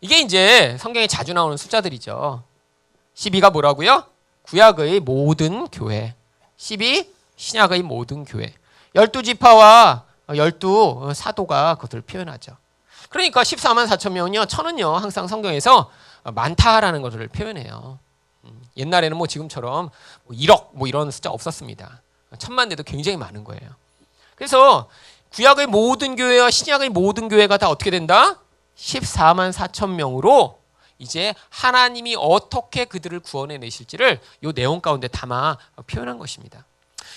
이게 이제 성경에 자주 나오는 숫자들이죠. 12가 뭐라고요? 구약의 모든 교회. 12 신약의 모든 교회. 12지파와 12사도가 그것을 표현하죠. 그러니까 14만 4천 명은요, 천은요 항상 성경에서 많다라는 것을 표현해요. 옛날에는 뭐 지금처럼 1억 뭐 이런 숫자 없었습니다. 천만 대도 굉장히 많은 거예요. 그래서 구약의 모든 교회와 신약의 모든 교회가 다 어떻게 된다? 14만 4천 명으로 이제 하나님이 어떻게 그들을 구원해 내실지를 이 내용 가운데 담아 표현한 것입니다.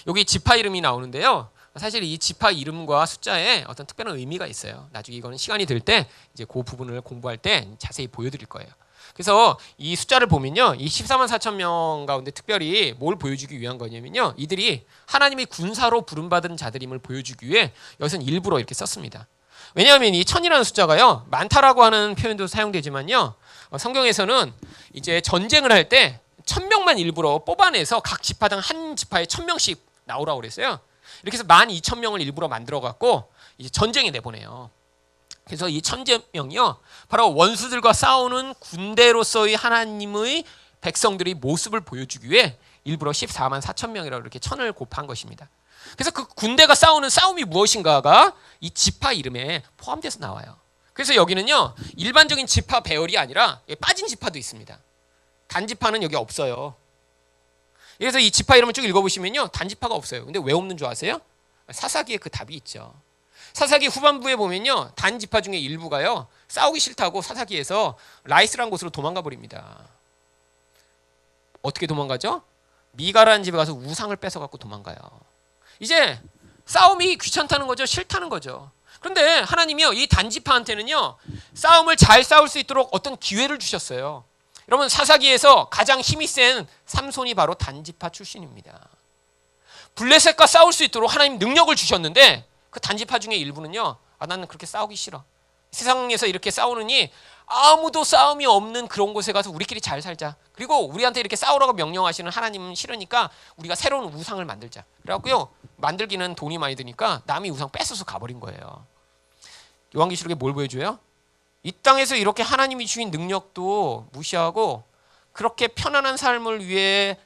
여기 지파 이름이 나오는데요. 사실 이 지파 이름과 숫자에 어떤 특별한 의미가 있어요. 나중에 이거는 시간이 될 때 이제 그 부분을 공부할 때 자세히 보여드릴 거예요. 그래서 이 숫자를 보면요, 이 14만 4천 명 가운데 특별히 뭘 보여주기 위한 거냐면요, 이들이 하나님의 군사로 부름받은 자들임을 보여주기 위해 여기서는 일부러 이렇게 썼습니다. 왜냐하면 이 천이라는 숫자가요 많다라고 하는 표현도 사용되지만요, 성경에서는 이제 전쟁을 할 때 1000명만 일부러 뽑아내서 각 지파당 한 지파에 1000명씩 나오라고 그랬어요. 이렇게 해서 12,000명을 일부러 만들어 갖고 이제 전쟁에 내보내요. 그래서 이 1000명이요 바로 원수들과 싸우는 군대로서의 하나님의 백성들의 모습을 보여주기 위해 일부러 14만 4천 명이라고 이렇게 천을 곱한 것입니다. 그래서 그 군대가 싸우는 싸움이 무엇인가가 이 지파 이름에 포함돼서 나와요. 그래서 여기는요 일반적인 지파 배열이 아니라 빠진 지파도 있습니다. 단지파는 여기 없어요. 그래서 이 지파 이름을 쭉 읽어보시면요 단지파가 없어요. 근데 왜 없는 줄 아세요? 사사기에 그 답이 있죠. 사사기 후반부에 보면요 단지파 중에 일부가요 싸우기 싫다고 사사기에서 라이스라는 곳으로 도망가 버립니다. 어떻게 도망가죠? 미가라는 집에 가서 우상을 뺏어갖고 도망가요. 이제 싸움이 귀찮다는 거죠. 싫다는 거죠. 그런데 하나님이요 이 단지파한테는요 싸움을 잘 싸울 수 있도록 어떤 기회를 주셨어요. 여러분 사사기에서 가장 힘이 센 삼손이 바로 단지파 출신입니다. 블레셋과 싸울 수 있도록 하나님 능력을 주셨는데 그 단지파 중에 일부는요 나는 그렇게 싸우기 싫어. 세상에서 이렇게 싸우느니 아무도 싸움이 없는 그런 곳에 가서 우리끼리 잘 살자. 그리고 우리한테 이렇게 싸우라고 명령하시는 하나님은 싫으니까 우리가 새로운 우상을 만들자. 그래갖고요, 만들기는 돈이 많이 드니까 남이 우상 뺏어서 가버린 거예요. 요한계시록에 뭘 보여줘요? 이 땅에서 이렇게 하나님이 주신 능력도 무시하고 그렇게 편안한 삶을 위해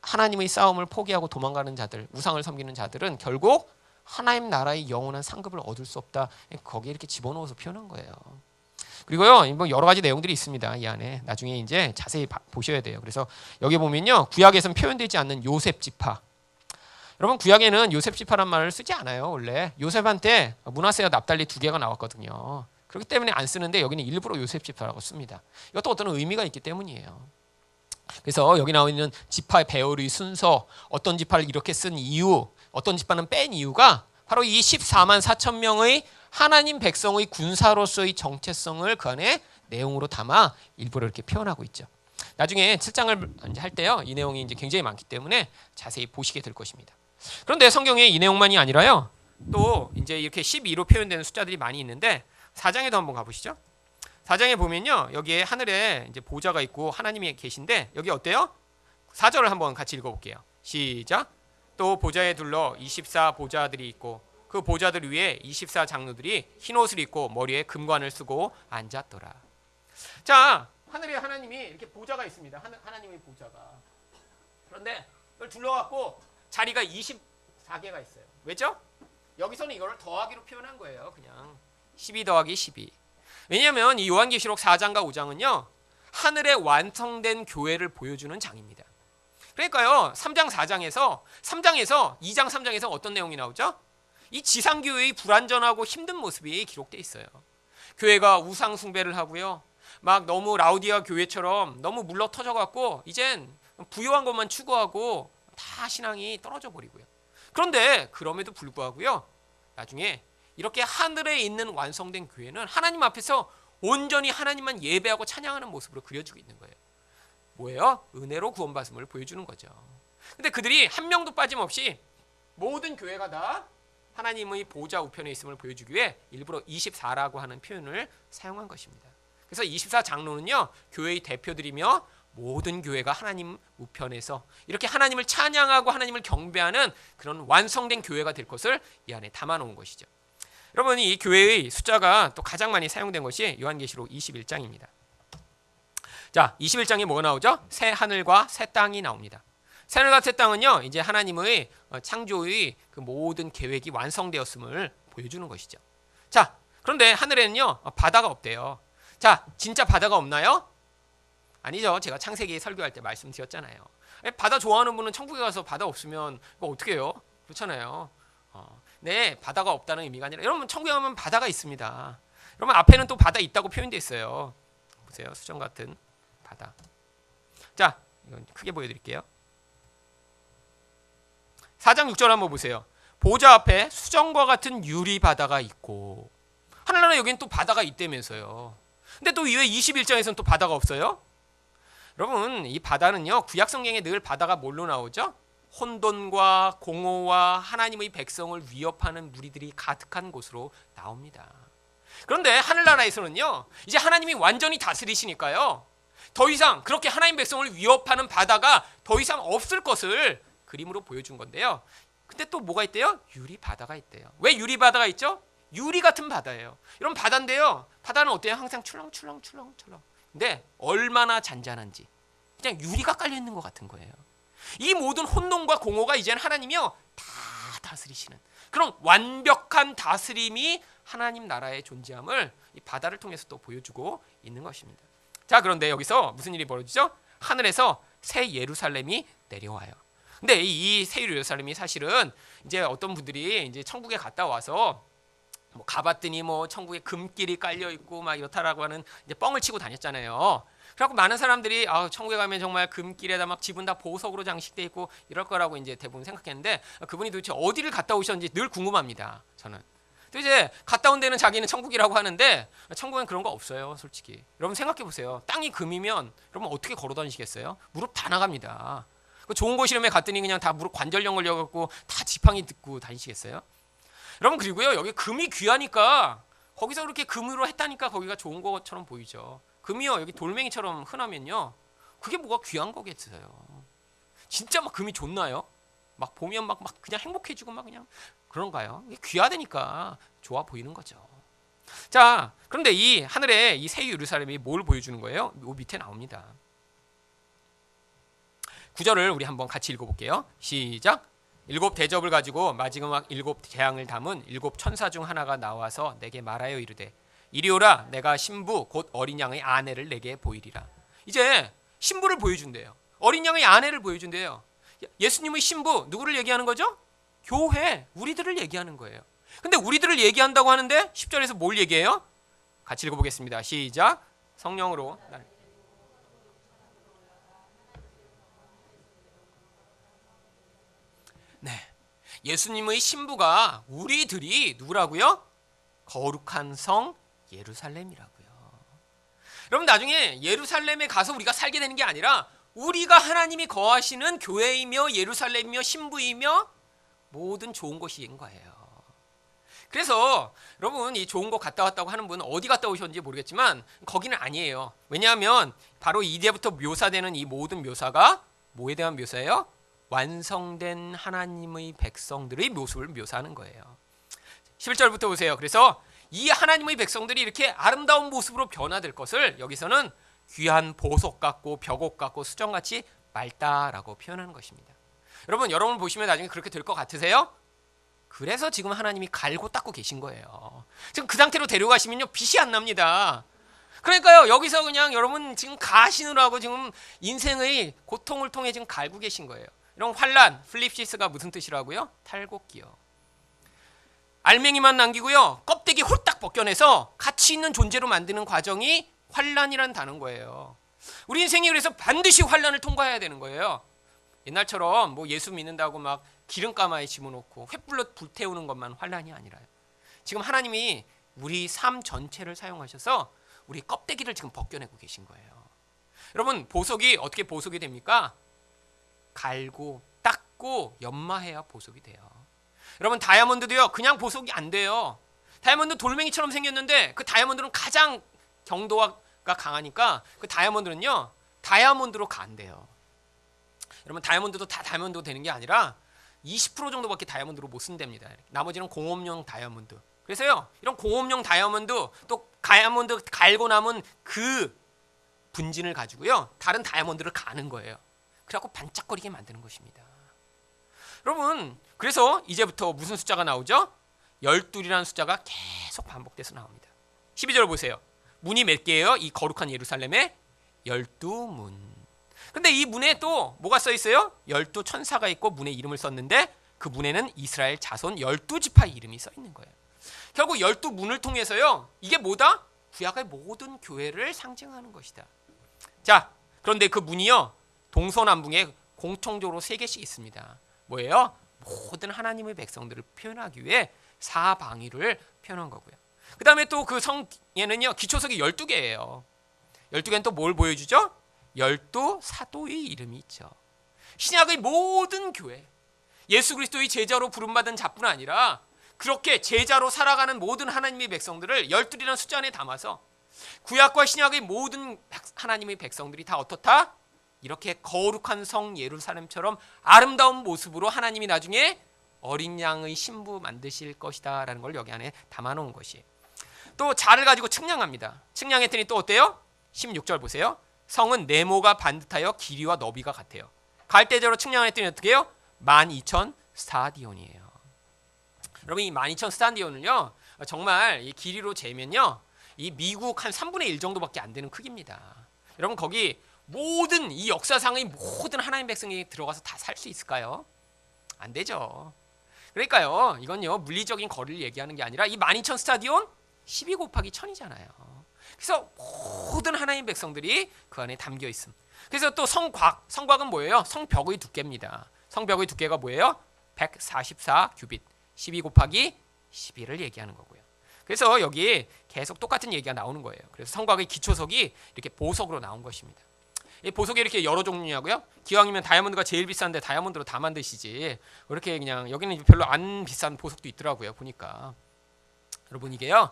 하나님의 싸움을 포기하고 도망가는 자들, 우상을 섬기는 자들은 결국 하나님 나라의 영원한 상급을 얻을 수 없다. 거기에 이렇게 집어넣어서 표현한 거예요. 그리고요, 뭐 여러 가지 내용들이 있습니다. 이 안에 나중에 이제 자세히 보셔야 돼요. 그래서 여기 보면요, 구약에서는 표현되지 않는 요셉 지파. 여러분, 구약에는 요셉 지파란 말을 쓰지 않아요. 원래 요셉한테 므낫세와 납달리 두 개가 나왔거든요. 그렇기 때문에 안 쓰는데 여기는 일부러 요셉 지파라고 씁니다. 이것도 어떤 의미가 있기 때문이에요. 그래서 여기 나와 있는 지파의 배열의 순서, 어떤 지파를 이렇게 쓴 이유, 어떤 지파는 뺀 이유가 바로 이 14만 4천 명의 하나님 백성의 군사로서의 정체성을 그 안에 내용으로 담아 일부러 이렇게 표현하고 있죠. 나중에 7장을 할 때요, 이 내용이 이제 굉장히 많기 때문에 자세히 보시게 될 것입니다. 그런데 성경에 이 내용만이 아니라요, 또 이제 이렇게 12로 표현되는 숫자들이 많이 있는데 4장에도 한번 가보시죠. 4장에 보면요, 여기에 하늘에 이제 보좌가 있고 하나님이 계신데 여기 어때요? 4절을 한번 같이 읽어볼게요. 시작. 또 보좌에 둘러 24 보좌들이 있고 그 보좌들 위에 24 장로들이 흰 옷을 입고 머리에 금관을 쓰고 앉았더라. 자, 하늘에 하나님이 이렇게 보좌가 있습니다. 하나님의 보좌가. 그런데 이걸 둘러갖고 자리가 24개가 있어요. 왜죠? 여기서는 이걸 더하기로 표현한 거예요. 그냥 12 더하기 12. 왜냐하면 이 요한계시록 4장과 5장은요, 하늘에 완성된 교회를 보여주는 장입니다. 그러니까요, 3장 4장에서 2장 3장에서 어떤 내용이 나오죠? 이 지상교회의 불완전하고 힘든 모습이 기록되어 있어요. 교회가 우상 숭배를 하고요, 막 너무 라우디아 교회처럼 너무 물러 터져갖고 이젠 부유한 것만 추구하고 다 신앙이 떨어져 버리고요. 그런데 그럼에도 불구하고요, 나중에 이렇게 하늘에 있는 완성된 교회는 하나님 앞에서 온전히 하나님만 예배하고 찬양하는 모습으로 그려지고 있는 거예요. 뭐예요? 은혜로 구원받음을 보여주는 거죠. 근데 그들이 한 명도 빠짐없이 모든 교회가 다 하나님의 보좌 우편에 있음을 보여주기 위해 일부러 24라고 하는 표현을 사용한 것입니다. 그래서 24 장로는요, 교회의 대표들이며 모든 교회가 하나님 우편에서 이렇게 하나님을 찬양하고 하나님을 경배하는 그런 완성된 교회가 될 것을 이 안에 담아놓은 것이죠. 여러분, 이 교회의 숫자가 또 가장 많이 사용된 것이 요한계시록 21장입니다. 자, 21장에 뭐가 나오죠? 새 하늘과 새 땅이 나옵니다. 새 하늘과 새 땅은요, 이제 하나님의 창조의 그 모든 계획이 완성되었음을 보여주는 것이죠. 자, 그런데 하늘에는요, 바다가 없대요. 자, 진짜 바다가 없나요? 아니죠. 제가 창세기 설교할 때 말씀드렸잖아요. 바다 좋아하는 분은 천국에 가서 바다 없으면 이거 어떻게 해요? 그렇잖아요. 네, 바다가 없다는 의미가 아니라, 여러분, 천국에 가면 바다가 있습니다. 여러분, 앞에는 또 바다 있다고 표현되어 있어요. 보세요, 수정 같은 바다. 자, 이건 크게 보여드릴게요. 4장 6절 한번 보세요. 보좌 앞에 수정과 같은 유리 바다가 있고, 하늘나라 여기는 또 바다가 있다면서요. 근데 또 이외에 21장에서는 또 바다가 없어요. 여러분, 이 바다는요, 구약 성경에 늘 바다가 뭘로 나오죠? 혼돈과 공허와 하나님의 백성을 위협하는 무리들이 가득한 곳으로 나옵니다. 그런데 하늘나라에서는요, 이제 하나님이 완전히 다스리시니까요, 더 이상 그렇게 하나님 백성을 위협하는 바다가 더 이상 없을 것을 그림으로 보여준 건데요. 근데 또 뭐가 있대요? 유리 바다가 있대요. 왜 유리 바다가 있죠? 유리 같은 바다예요. 이런 바다인데요, 바다는 어때요? 항상 출렁출렁. 근데 얼마나 잔잔한지 그냥 유리가 깔려 있는 것 같은 거예요. 이 모든 혼돈과 공허가 이제는 하나님이요, 다 다스리시는 그런 완벽한 다스림이 하나님 나라의 존재함을 이 바다를 통해서 또 보여주고 있는 것입니다. 자, 그런데 여기서 무슨 일이 벌어지죠? 하늘에서 새 예루살렘이 내려와요. 근데 이 새 예루살렘이 사실은 이제 어떤 분들이 이제 천국에 갔다 와서 뭐 가봤더니 뭐 천국에 금길이 깔려 있고 막 이렇다라고 하는 이제 뻥을 치고 다녔잖아요. 그래갖고 많은 사람들이 천국에 가면 정말 금길에다 막 집은 다 보석으로 장식돼 있고 이럴 거라고 이제 대부분 생각했는데, 그분이 도대체 어디를 갔다 오셨는지 늘 궁금합니다. 저는. 또 이제 갔다 온 데는 자기는 천국이라고 하는데 천국엔 그런 거 없어요, 솔직히. 여러분 생각해 보세요. 땅이 금이면 여러분 어떻게 걸어 다니시겠어요? 무릎 다 나갑니다. 좋은 곳이라며 갔더니 그냥 다 무릎 관절염 걸려갖고 다 지팡이 듣고 다니시겠어요? 여러분, 그리고요, 여기 금이 귀하니까 거기서 그렇게 금으로 했다니까 거기가 좋은 것처럼 보이죠. 금이요 여기 돌멩이처럼 흔하면요 그게 뭐가 귀한 거겠어요. 진짜 막 금이 좋나요? 막 보면 막 그냥 행복해지고 막 그냥 그런가요? 이게 귀하다니까 좋아 보이는 거죠. 자, 그런데 이 하늘의 이 새 예루살렘이 뭘 보여주는 거예요? 요 밑에 나옵니다. 9절을 우리 한번 같이 읽어볼게요. 시작. 일곱 대접을 가지고 마지막 일곱 재앙을 담은 일곱 천사 중 하나가 나와서 내게 말하여 이르되 이리 오라. 내가 신부 곧 어린 양의 아내를 내게 보이리라. 이제 신부를 보여준대요. 어린 양의 아내를 보여준대요. 예수님의 신부 누구를 얘기하는 거죠? 교회, 우리들을 얘기하는 거예요. 근데 우리들을 얘기한다고 하는데 10절에서 뭘 얘기해요? 같이 읽어보겠습니다. 시작. 성령으로 네, 예수님의 신부가 우리들이 누구라고요? 거룩한 성 예루살렘이라고요. 여러분 나중에 예루살렘에 가서 우리가 살게 되는 게 아니라 우리가 하나님이 거하시는 교회이며 예루살렘이며 신부이며 모든 좋은 곳인 거예요. 그래서 여러분 이 좋은 곳 갔다 왔다고 하는 분 어디 갔다 오셨는지 모르겠지만 거기는 아니에요. 왜냐하면 바로 이제부터 묘사되는 이 모든 묘사가 뭐에 대한 묘사예요? 완성된 하나님의 백성들의 모습을 묘사하는 거예요. 11절부터 보세요. 그래서 이 하나님의 백성들이 이렇게 아름다운 모습으로 변화될 것을 여기서는 귀한 보석 같고 벽옥 같고 수정같이 맑다라고 표현하는 것입니다. 여러분 보시면 나중에 그렇게 될 것 같으세요? 그래서 지금 하나님이 갈고 닦고 계신 거예요. 지금 그 상태로 데려가시면요 빛이 안 납니다. 그러니까요 여기서 그냥 여러분 지금 가시느라고 지금 인생의 고통을 통해 지금 갈고 계신 거예요. 이런 환란, 플립시스가 무슨 뜻이라고요? 탈곡기요. 알맹이만 남기고요 껍데기 홀딱 벗겨내서 가치 있는 존재로 만드는 과정이 환란이라는 단어인 거예요. 우리 인생이 그래서 반드시 환란을 통과해야 되는 거예요. 옛날처럼 뭐 예수 믿는다고 막 기름가마에 집어넣고 횃불로 불태우는 것만 환란이 아니라요. 지금 하나님이 우리 삶 전체를 사용하셔서 우리 껍데기를 지금 벗겨내고 계신 거예요. 여러분 보석이 어떻게 보석이 됩니까? 갈고 닦고 연마해야 보석이 돼요. 여러분 다이아몬드도요 그냥 보석이 안 돼요. 다이아몬드 돌멩이처럼 생겼는데 그 다이아몬드는 가장 경도가 강하니까 그 다이아몬드는요 다이아몬드로 간대요. 여러분 다이아몬드도 다 다이아몬드가 되는 게 아니라 20% 정도밖에 다이아몬드로 못 쓴답니다. 나머지는 공업용 다이아몬드. 그래서요 이런 공업용 다이아몬드 또 다이아몬드 갈고 남은 그 분진을 가지고요 다른 다이아몬드를 가는 거예요. 그래갖고 반짝거리게 만드는 것입니다. 여러분 그래서 이제부터 무슨 숫자가 나오죠? 12이라는 숫자가 계속 반복돼서 나옵니다. 12절 보세요. 문이 몇 개예요? 이 거룩한 예루살렘에 12문. 근데 이 문에 또 뭐가 써 있어요? 12천사가 있고 문에 이름을 썼는데 그 문에는 이스라엘 자손 12지파의 이름이 써 있는 거예요. 결국 12문을 통해서요 이게 뭐다? 구약의 모든 교회를 상징하는 것이다. 자, 그런데 그 문이요 동서남북에 공통적으로 3개씩 있습니다. 뭐예요? 모든 하나님의 백성들을 표현하기 위해 사방위를 표현한 거고요. 그 다음에 또 그 성에는요 기초석이 12개예요 12개는 또 뭘 보여주죠? 12사도의 이름이 있죠. 신약의 모든 교회 예수 그리스도의 제자로 부름받은 자뿐 아니라 그렇게 제자로 살아가는 모든 하나님의 백성들을 12이라는 숫자 안에 담아서 구약과 신약의 모든 하나님의 백성들이 다 어떻다? 이렇게 거룩한 성 예루살렘처럼 아름다운 모습으로 하나님이 나중에 어린 양의 신부 만드실 것이다 라는 걸 여기 안에 담아놓은 것이. 또 자를 가지고 측량합니다. 측량했더니 또 어때요? 16절 보세요. 성은 네모가 반듯하여 길이와 너비가 같아요. 갈대저로 측량했더니 어떻게 해요? 12,000 스타디온이에요. 여러분 이 12,000 스타디온을요 정말 이 길이로 재면요 이 미국 한 3분의 1 정도밖에 안 되는 크기입니다. 여러분 거기 모든 이 역사상의 모든 하나님 백성이 들어가서 다 살 수 있을까요? 안 되죠. 그러니까요 이건요 물리적인 거리를 얘기하는 게 아니라 이 12,000 스타디온 12 곱하기 1000이잖아요. 그래서 모든 하나님 백성들이 그 안에 담겨 있음. 그래서 또 성곽은 뭐예요? 성벽의 두께입니다. 성벽의 두께가 뭐예요? 144 규빗 12 곱하기 12를 얘기하는 거고요. 그래서 여기 계속 똑같은 얘기가 나오는 거예요. 그래서 성곽의 기초석이 이렇게 보석으로 나온 것입니다. 이 보석이 이렇게 여러 종류냐고요? 기왕이면 다이아몬드가 제일 비싼데 다이아몬드로 다 만드시지. 이렇게 그냥 여기는 별로 안 비싼 보석도 있더라고요. 보니까 여러분 이게요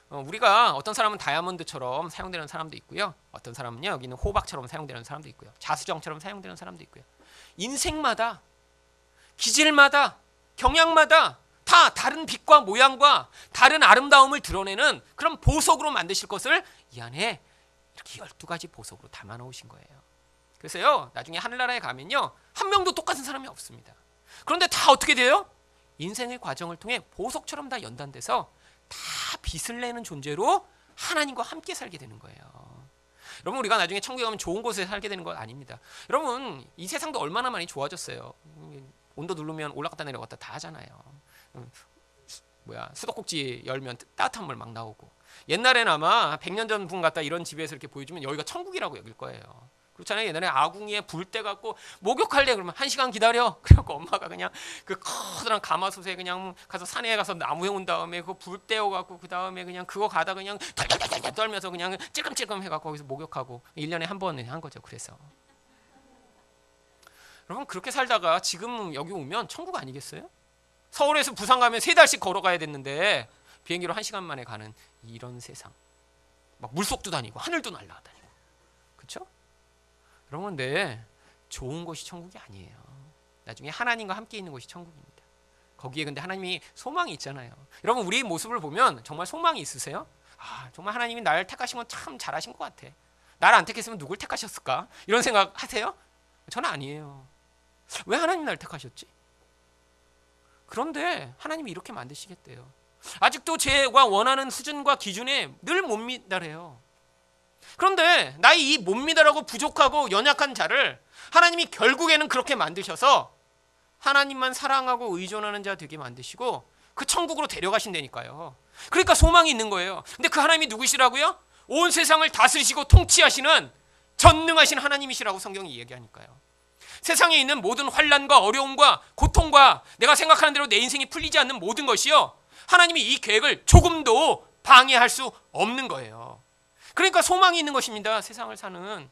우리가 어떤 사람은 다이아몬드처럼 사용되는 사람도 있고요. 어떤 사람은요 여기는 호박처럼 사용되는 사람도 있고요. 자수정처럼 사용되는 사람도 있고요. 인생마다 기질마다 경향마다 다 다른 빛과 모양과 다른 아름다움을 드러내는 그런 보석으로 만드실 것을 이 안에 이렇게 12가지 보석으로 담아 놓으신 거예요. 그래서요 나중에 하늘나라에 가면요 한 명도 똑같은 사람이 없습니다. 그런데 다 어떻게 돼요? 인생의 과정을 통해 보석처럼 다 연단돼서 다 빛을 내는 존재로 하나님과 함께 살게 되는 거예요. 여러분 우리가 나중에 천국에 가면 좋은 곳에 살게 되는 건 아닙니다. 여러분 이 세상도 얼마나 많이 좋아졌어요. 온도 누르면 올라갔다 내려갔다 다 하잖아요. 수도꼭지 열면 따뜻한 물 막 나오고. 옛날에는 아마 100년 전 분 같다 이런 집에서 이렇게 보여주면 여기가 천국이라고 여길 거예요. 그렇잖아요. 옛날에 아궁이에 불 때 갖고 목욕할래 그러면 1시간 기다려. 그래갖고 엄마가 그냥 그 커다란 가마솥에 그냥 가서 산에 가서 나무 해온 다음에 그거 불 떼어 갖고 그 다음에 그냥 그거 가다 그냥 덜덜덜덜 떨면서 그냥 찔끔찔끔 해갖고 거기서 목욕하고 1년에 한 번 한 거죠. 그래서 여러분 그렇게 살다가 지금 여기 오면 천국 아니겠어요? 서울에서 부산 가면 3달씩 걸어가야 됐는데 비행기로 1시간 만에 가는 이런 세상. 막 물속도 다니고 하늘도 날아다니고. 그렇죠? 여러분 근데 좋은 곳이 천국이 아니에요. 나중에 하나님과 함께 있는 곳이 천국입니다. 거기에 근데 하나님이 소망이 있잖아요. 여러분 우리 모습을 보면 정말 소망이 있으세요? 아 정말 하나님이 나를 택하신 건 참 잘하신 것 같아. 나를 안 택했으면 누굴 택하셨을까? 이런 생각 하세요? 저는 아니에요. 왜 하나님 나를 택하셨지? 그런데 하나님이 이렇게 만드시겠대요. 아직도 제가 원하는 수준과 기준에 늘 못 미달해요. 그런데 나의 이 못 미달하고 부족하고 연약한 자를 하나님이 결국에는 그렇게 만드셔서 하나님만 사랑하고 의존하는 자 되게 만드시고 그 천국으로 데려가신다니까요. 그러니까 소망이 있는 거예요. 근데 그 하나님이 누구시라고요? 온 세상을 다스리시고 통치하시는 전능하신 하나님이시라고 성경이 얘기하니까요. 세상에 있는 모든 환난과 어려움과 고통과 내가 생각하는 대로 내 인생이 풀리지 않는 모든 것이요 하나님이 이 계획을 조금도 방해할 수 없는 거예요. 그러니까 소망이 있는 것입니다. 세상을 사는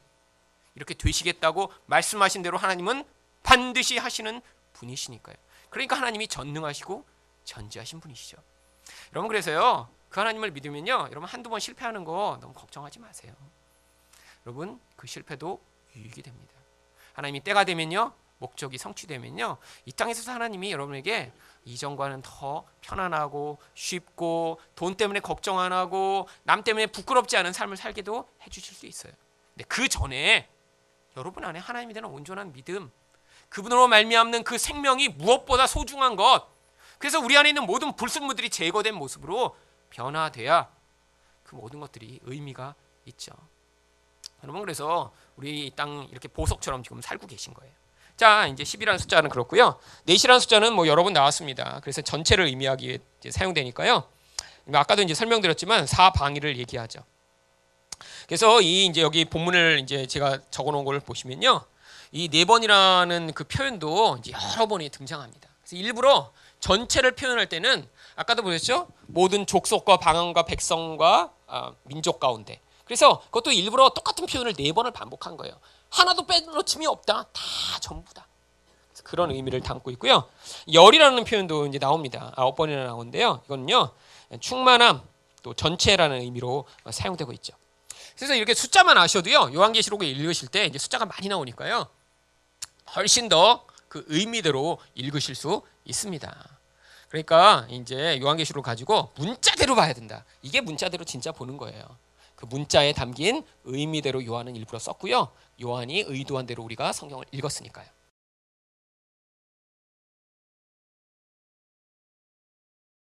이렇게 되시겠다고 말씀하신 대로 하나님은 반드시 하시는 분이시니까요. 그러니까 하나님이 전능하시고 전지하신 분이시죠. 여러분 그래서요 그 하나님을 믿으면요 여러분 한두 번 실패하는 거 너무 걱정하지 마세요. 여러분 그 실패도 유익이 됩니다. 하나님이 때가 되면요 목적이 성취되면요 이 땅에서 하나님이 여러분에게 이전과는 더 편안하고 쉽고 돈 때문에 걱정 안 하고 남 때문에 부끄럽지 않은 삶을 살게도 해주실 수 있어요. 근데 그 전에 여러분 안에 하나님에 대한 온전한 믿음, 그분으로 말미암는 그 생명이 무엇보다 소중한 것. 그래서 우리 안에 있는 모든 불순물들이 제거된 모습으로 변화돼야 그 모든 것들이 의미가 있죠. 여러분 그래서 우리 땅 이렇게 보석처럼 지금 살고 계신 거예요. 자 이제 10이라는 숫자는 그렇고요. 4시라는 숫자는 뭐 여러 번 나왔습니다. 그래서 전체를 의미하기 위해 이제 사용되니까요. 아까도 이제 설명드렸지만 사방위를 얘기하죠. 그래서 이 이제 여기 본문을 이제 제가 적어놓은 걸 보시면요, 이 4번이라는 그 표현도 이제 여러 번이 등장합니다. 그래서 일부러 전체를 표현할 때는 아까도 보셨죠? 모든 족속과 방언과 백성과 민족 가운데. 그래서 그것도 일부러 똑같은 표현을 4번을 반복한 거예요. 하나도 빼놓침이 없다. 다 전부다. 그런 의미를 담고 있고요. 열이라는 표현도 이제 나옵니다. 9번이나 나오는데요. 이거는요 충만함 또 전체라는 의미로 사용되고 있죠. 그래서 이렇게 숫자만 아셔도요 요한계시록을 읽으실 때 이제 숫자가 많이 나오니까요 훨씬 더 그 의미대로 읽으실 수 있습니다. 그러니까 이제 요한계시록을 가지고 문자대로 봐야 된다. 이게 문자대로 진짜 보는 거예요. 그 문자에 담긴 의미대로 요한은 일부러 썼고요. 요한이 의도한 대로 우리가 성경을 읽었으니까요.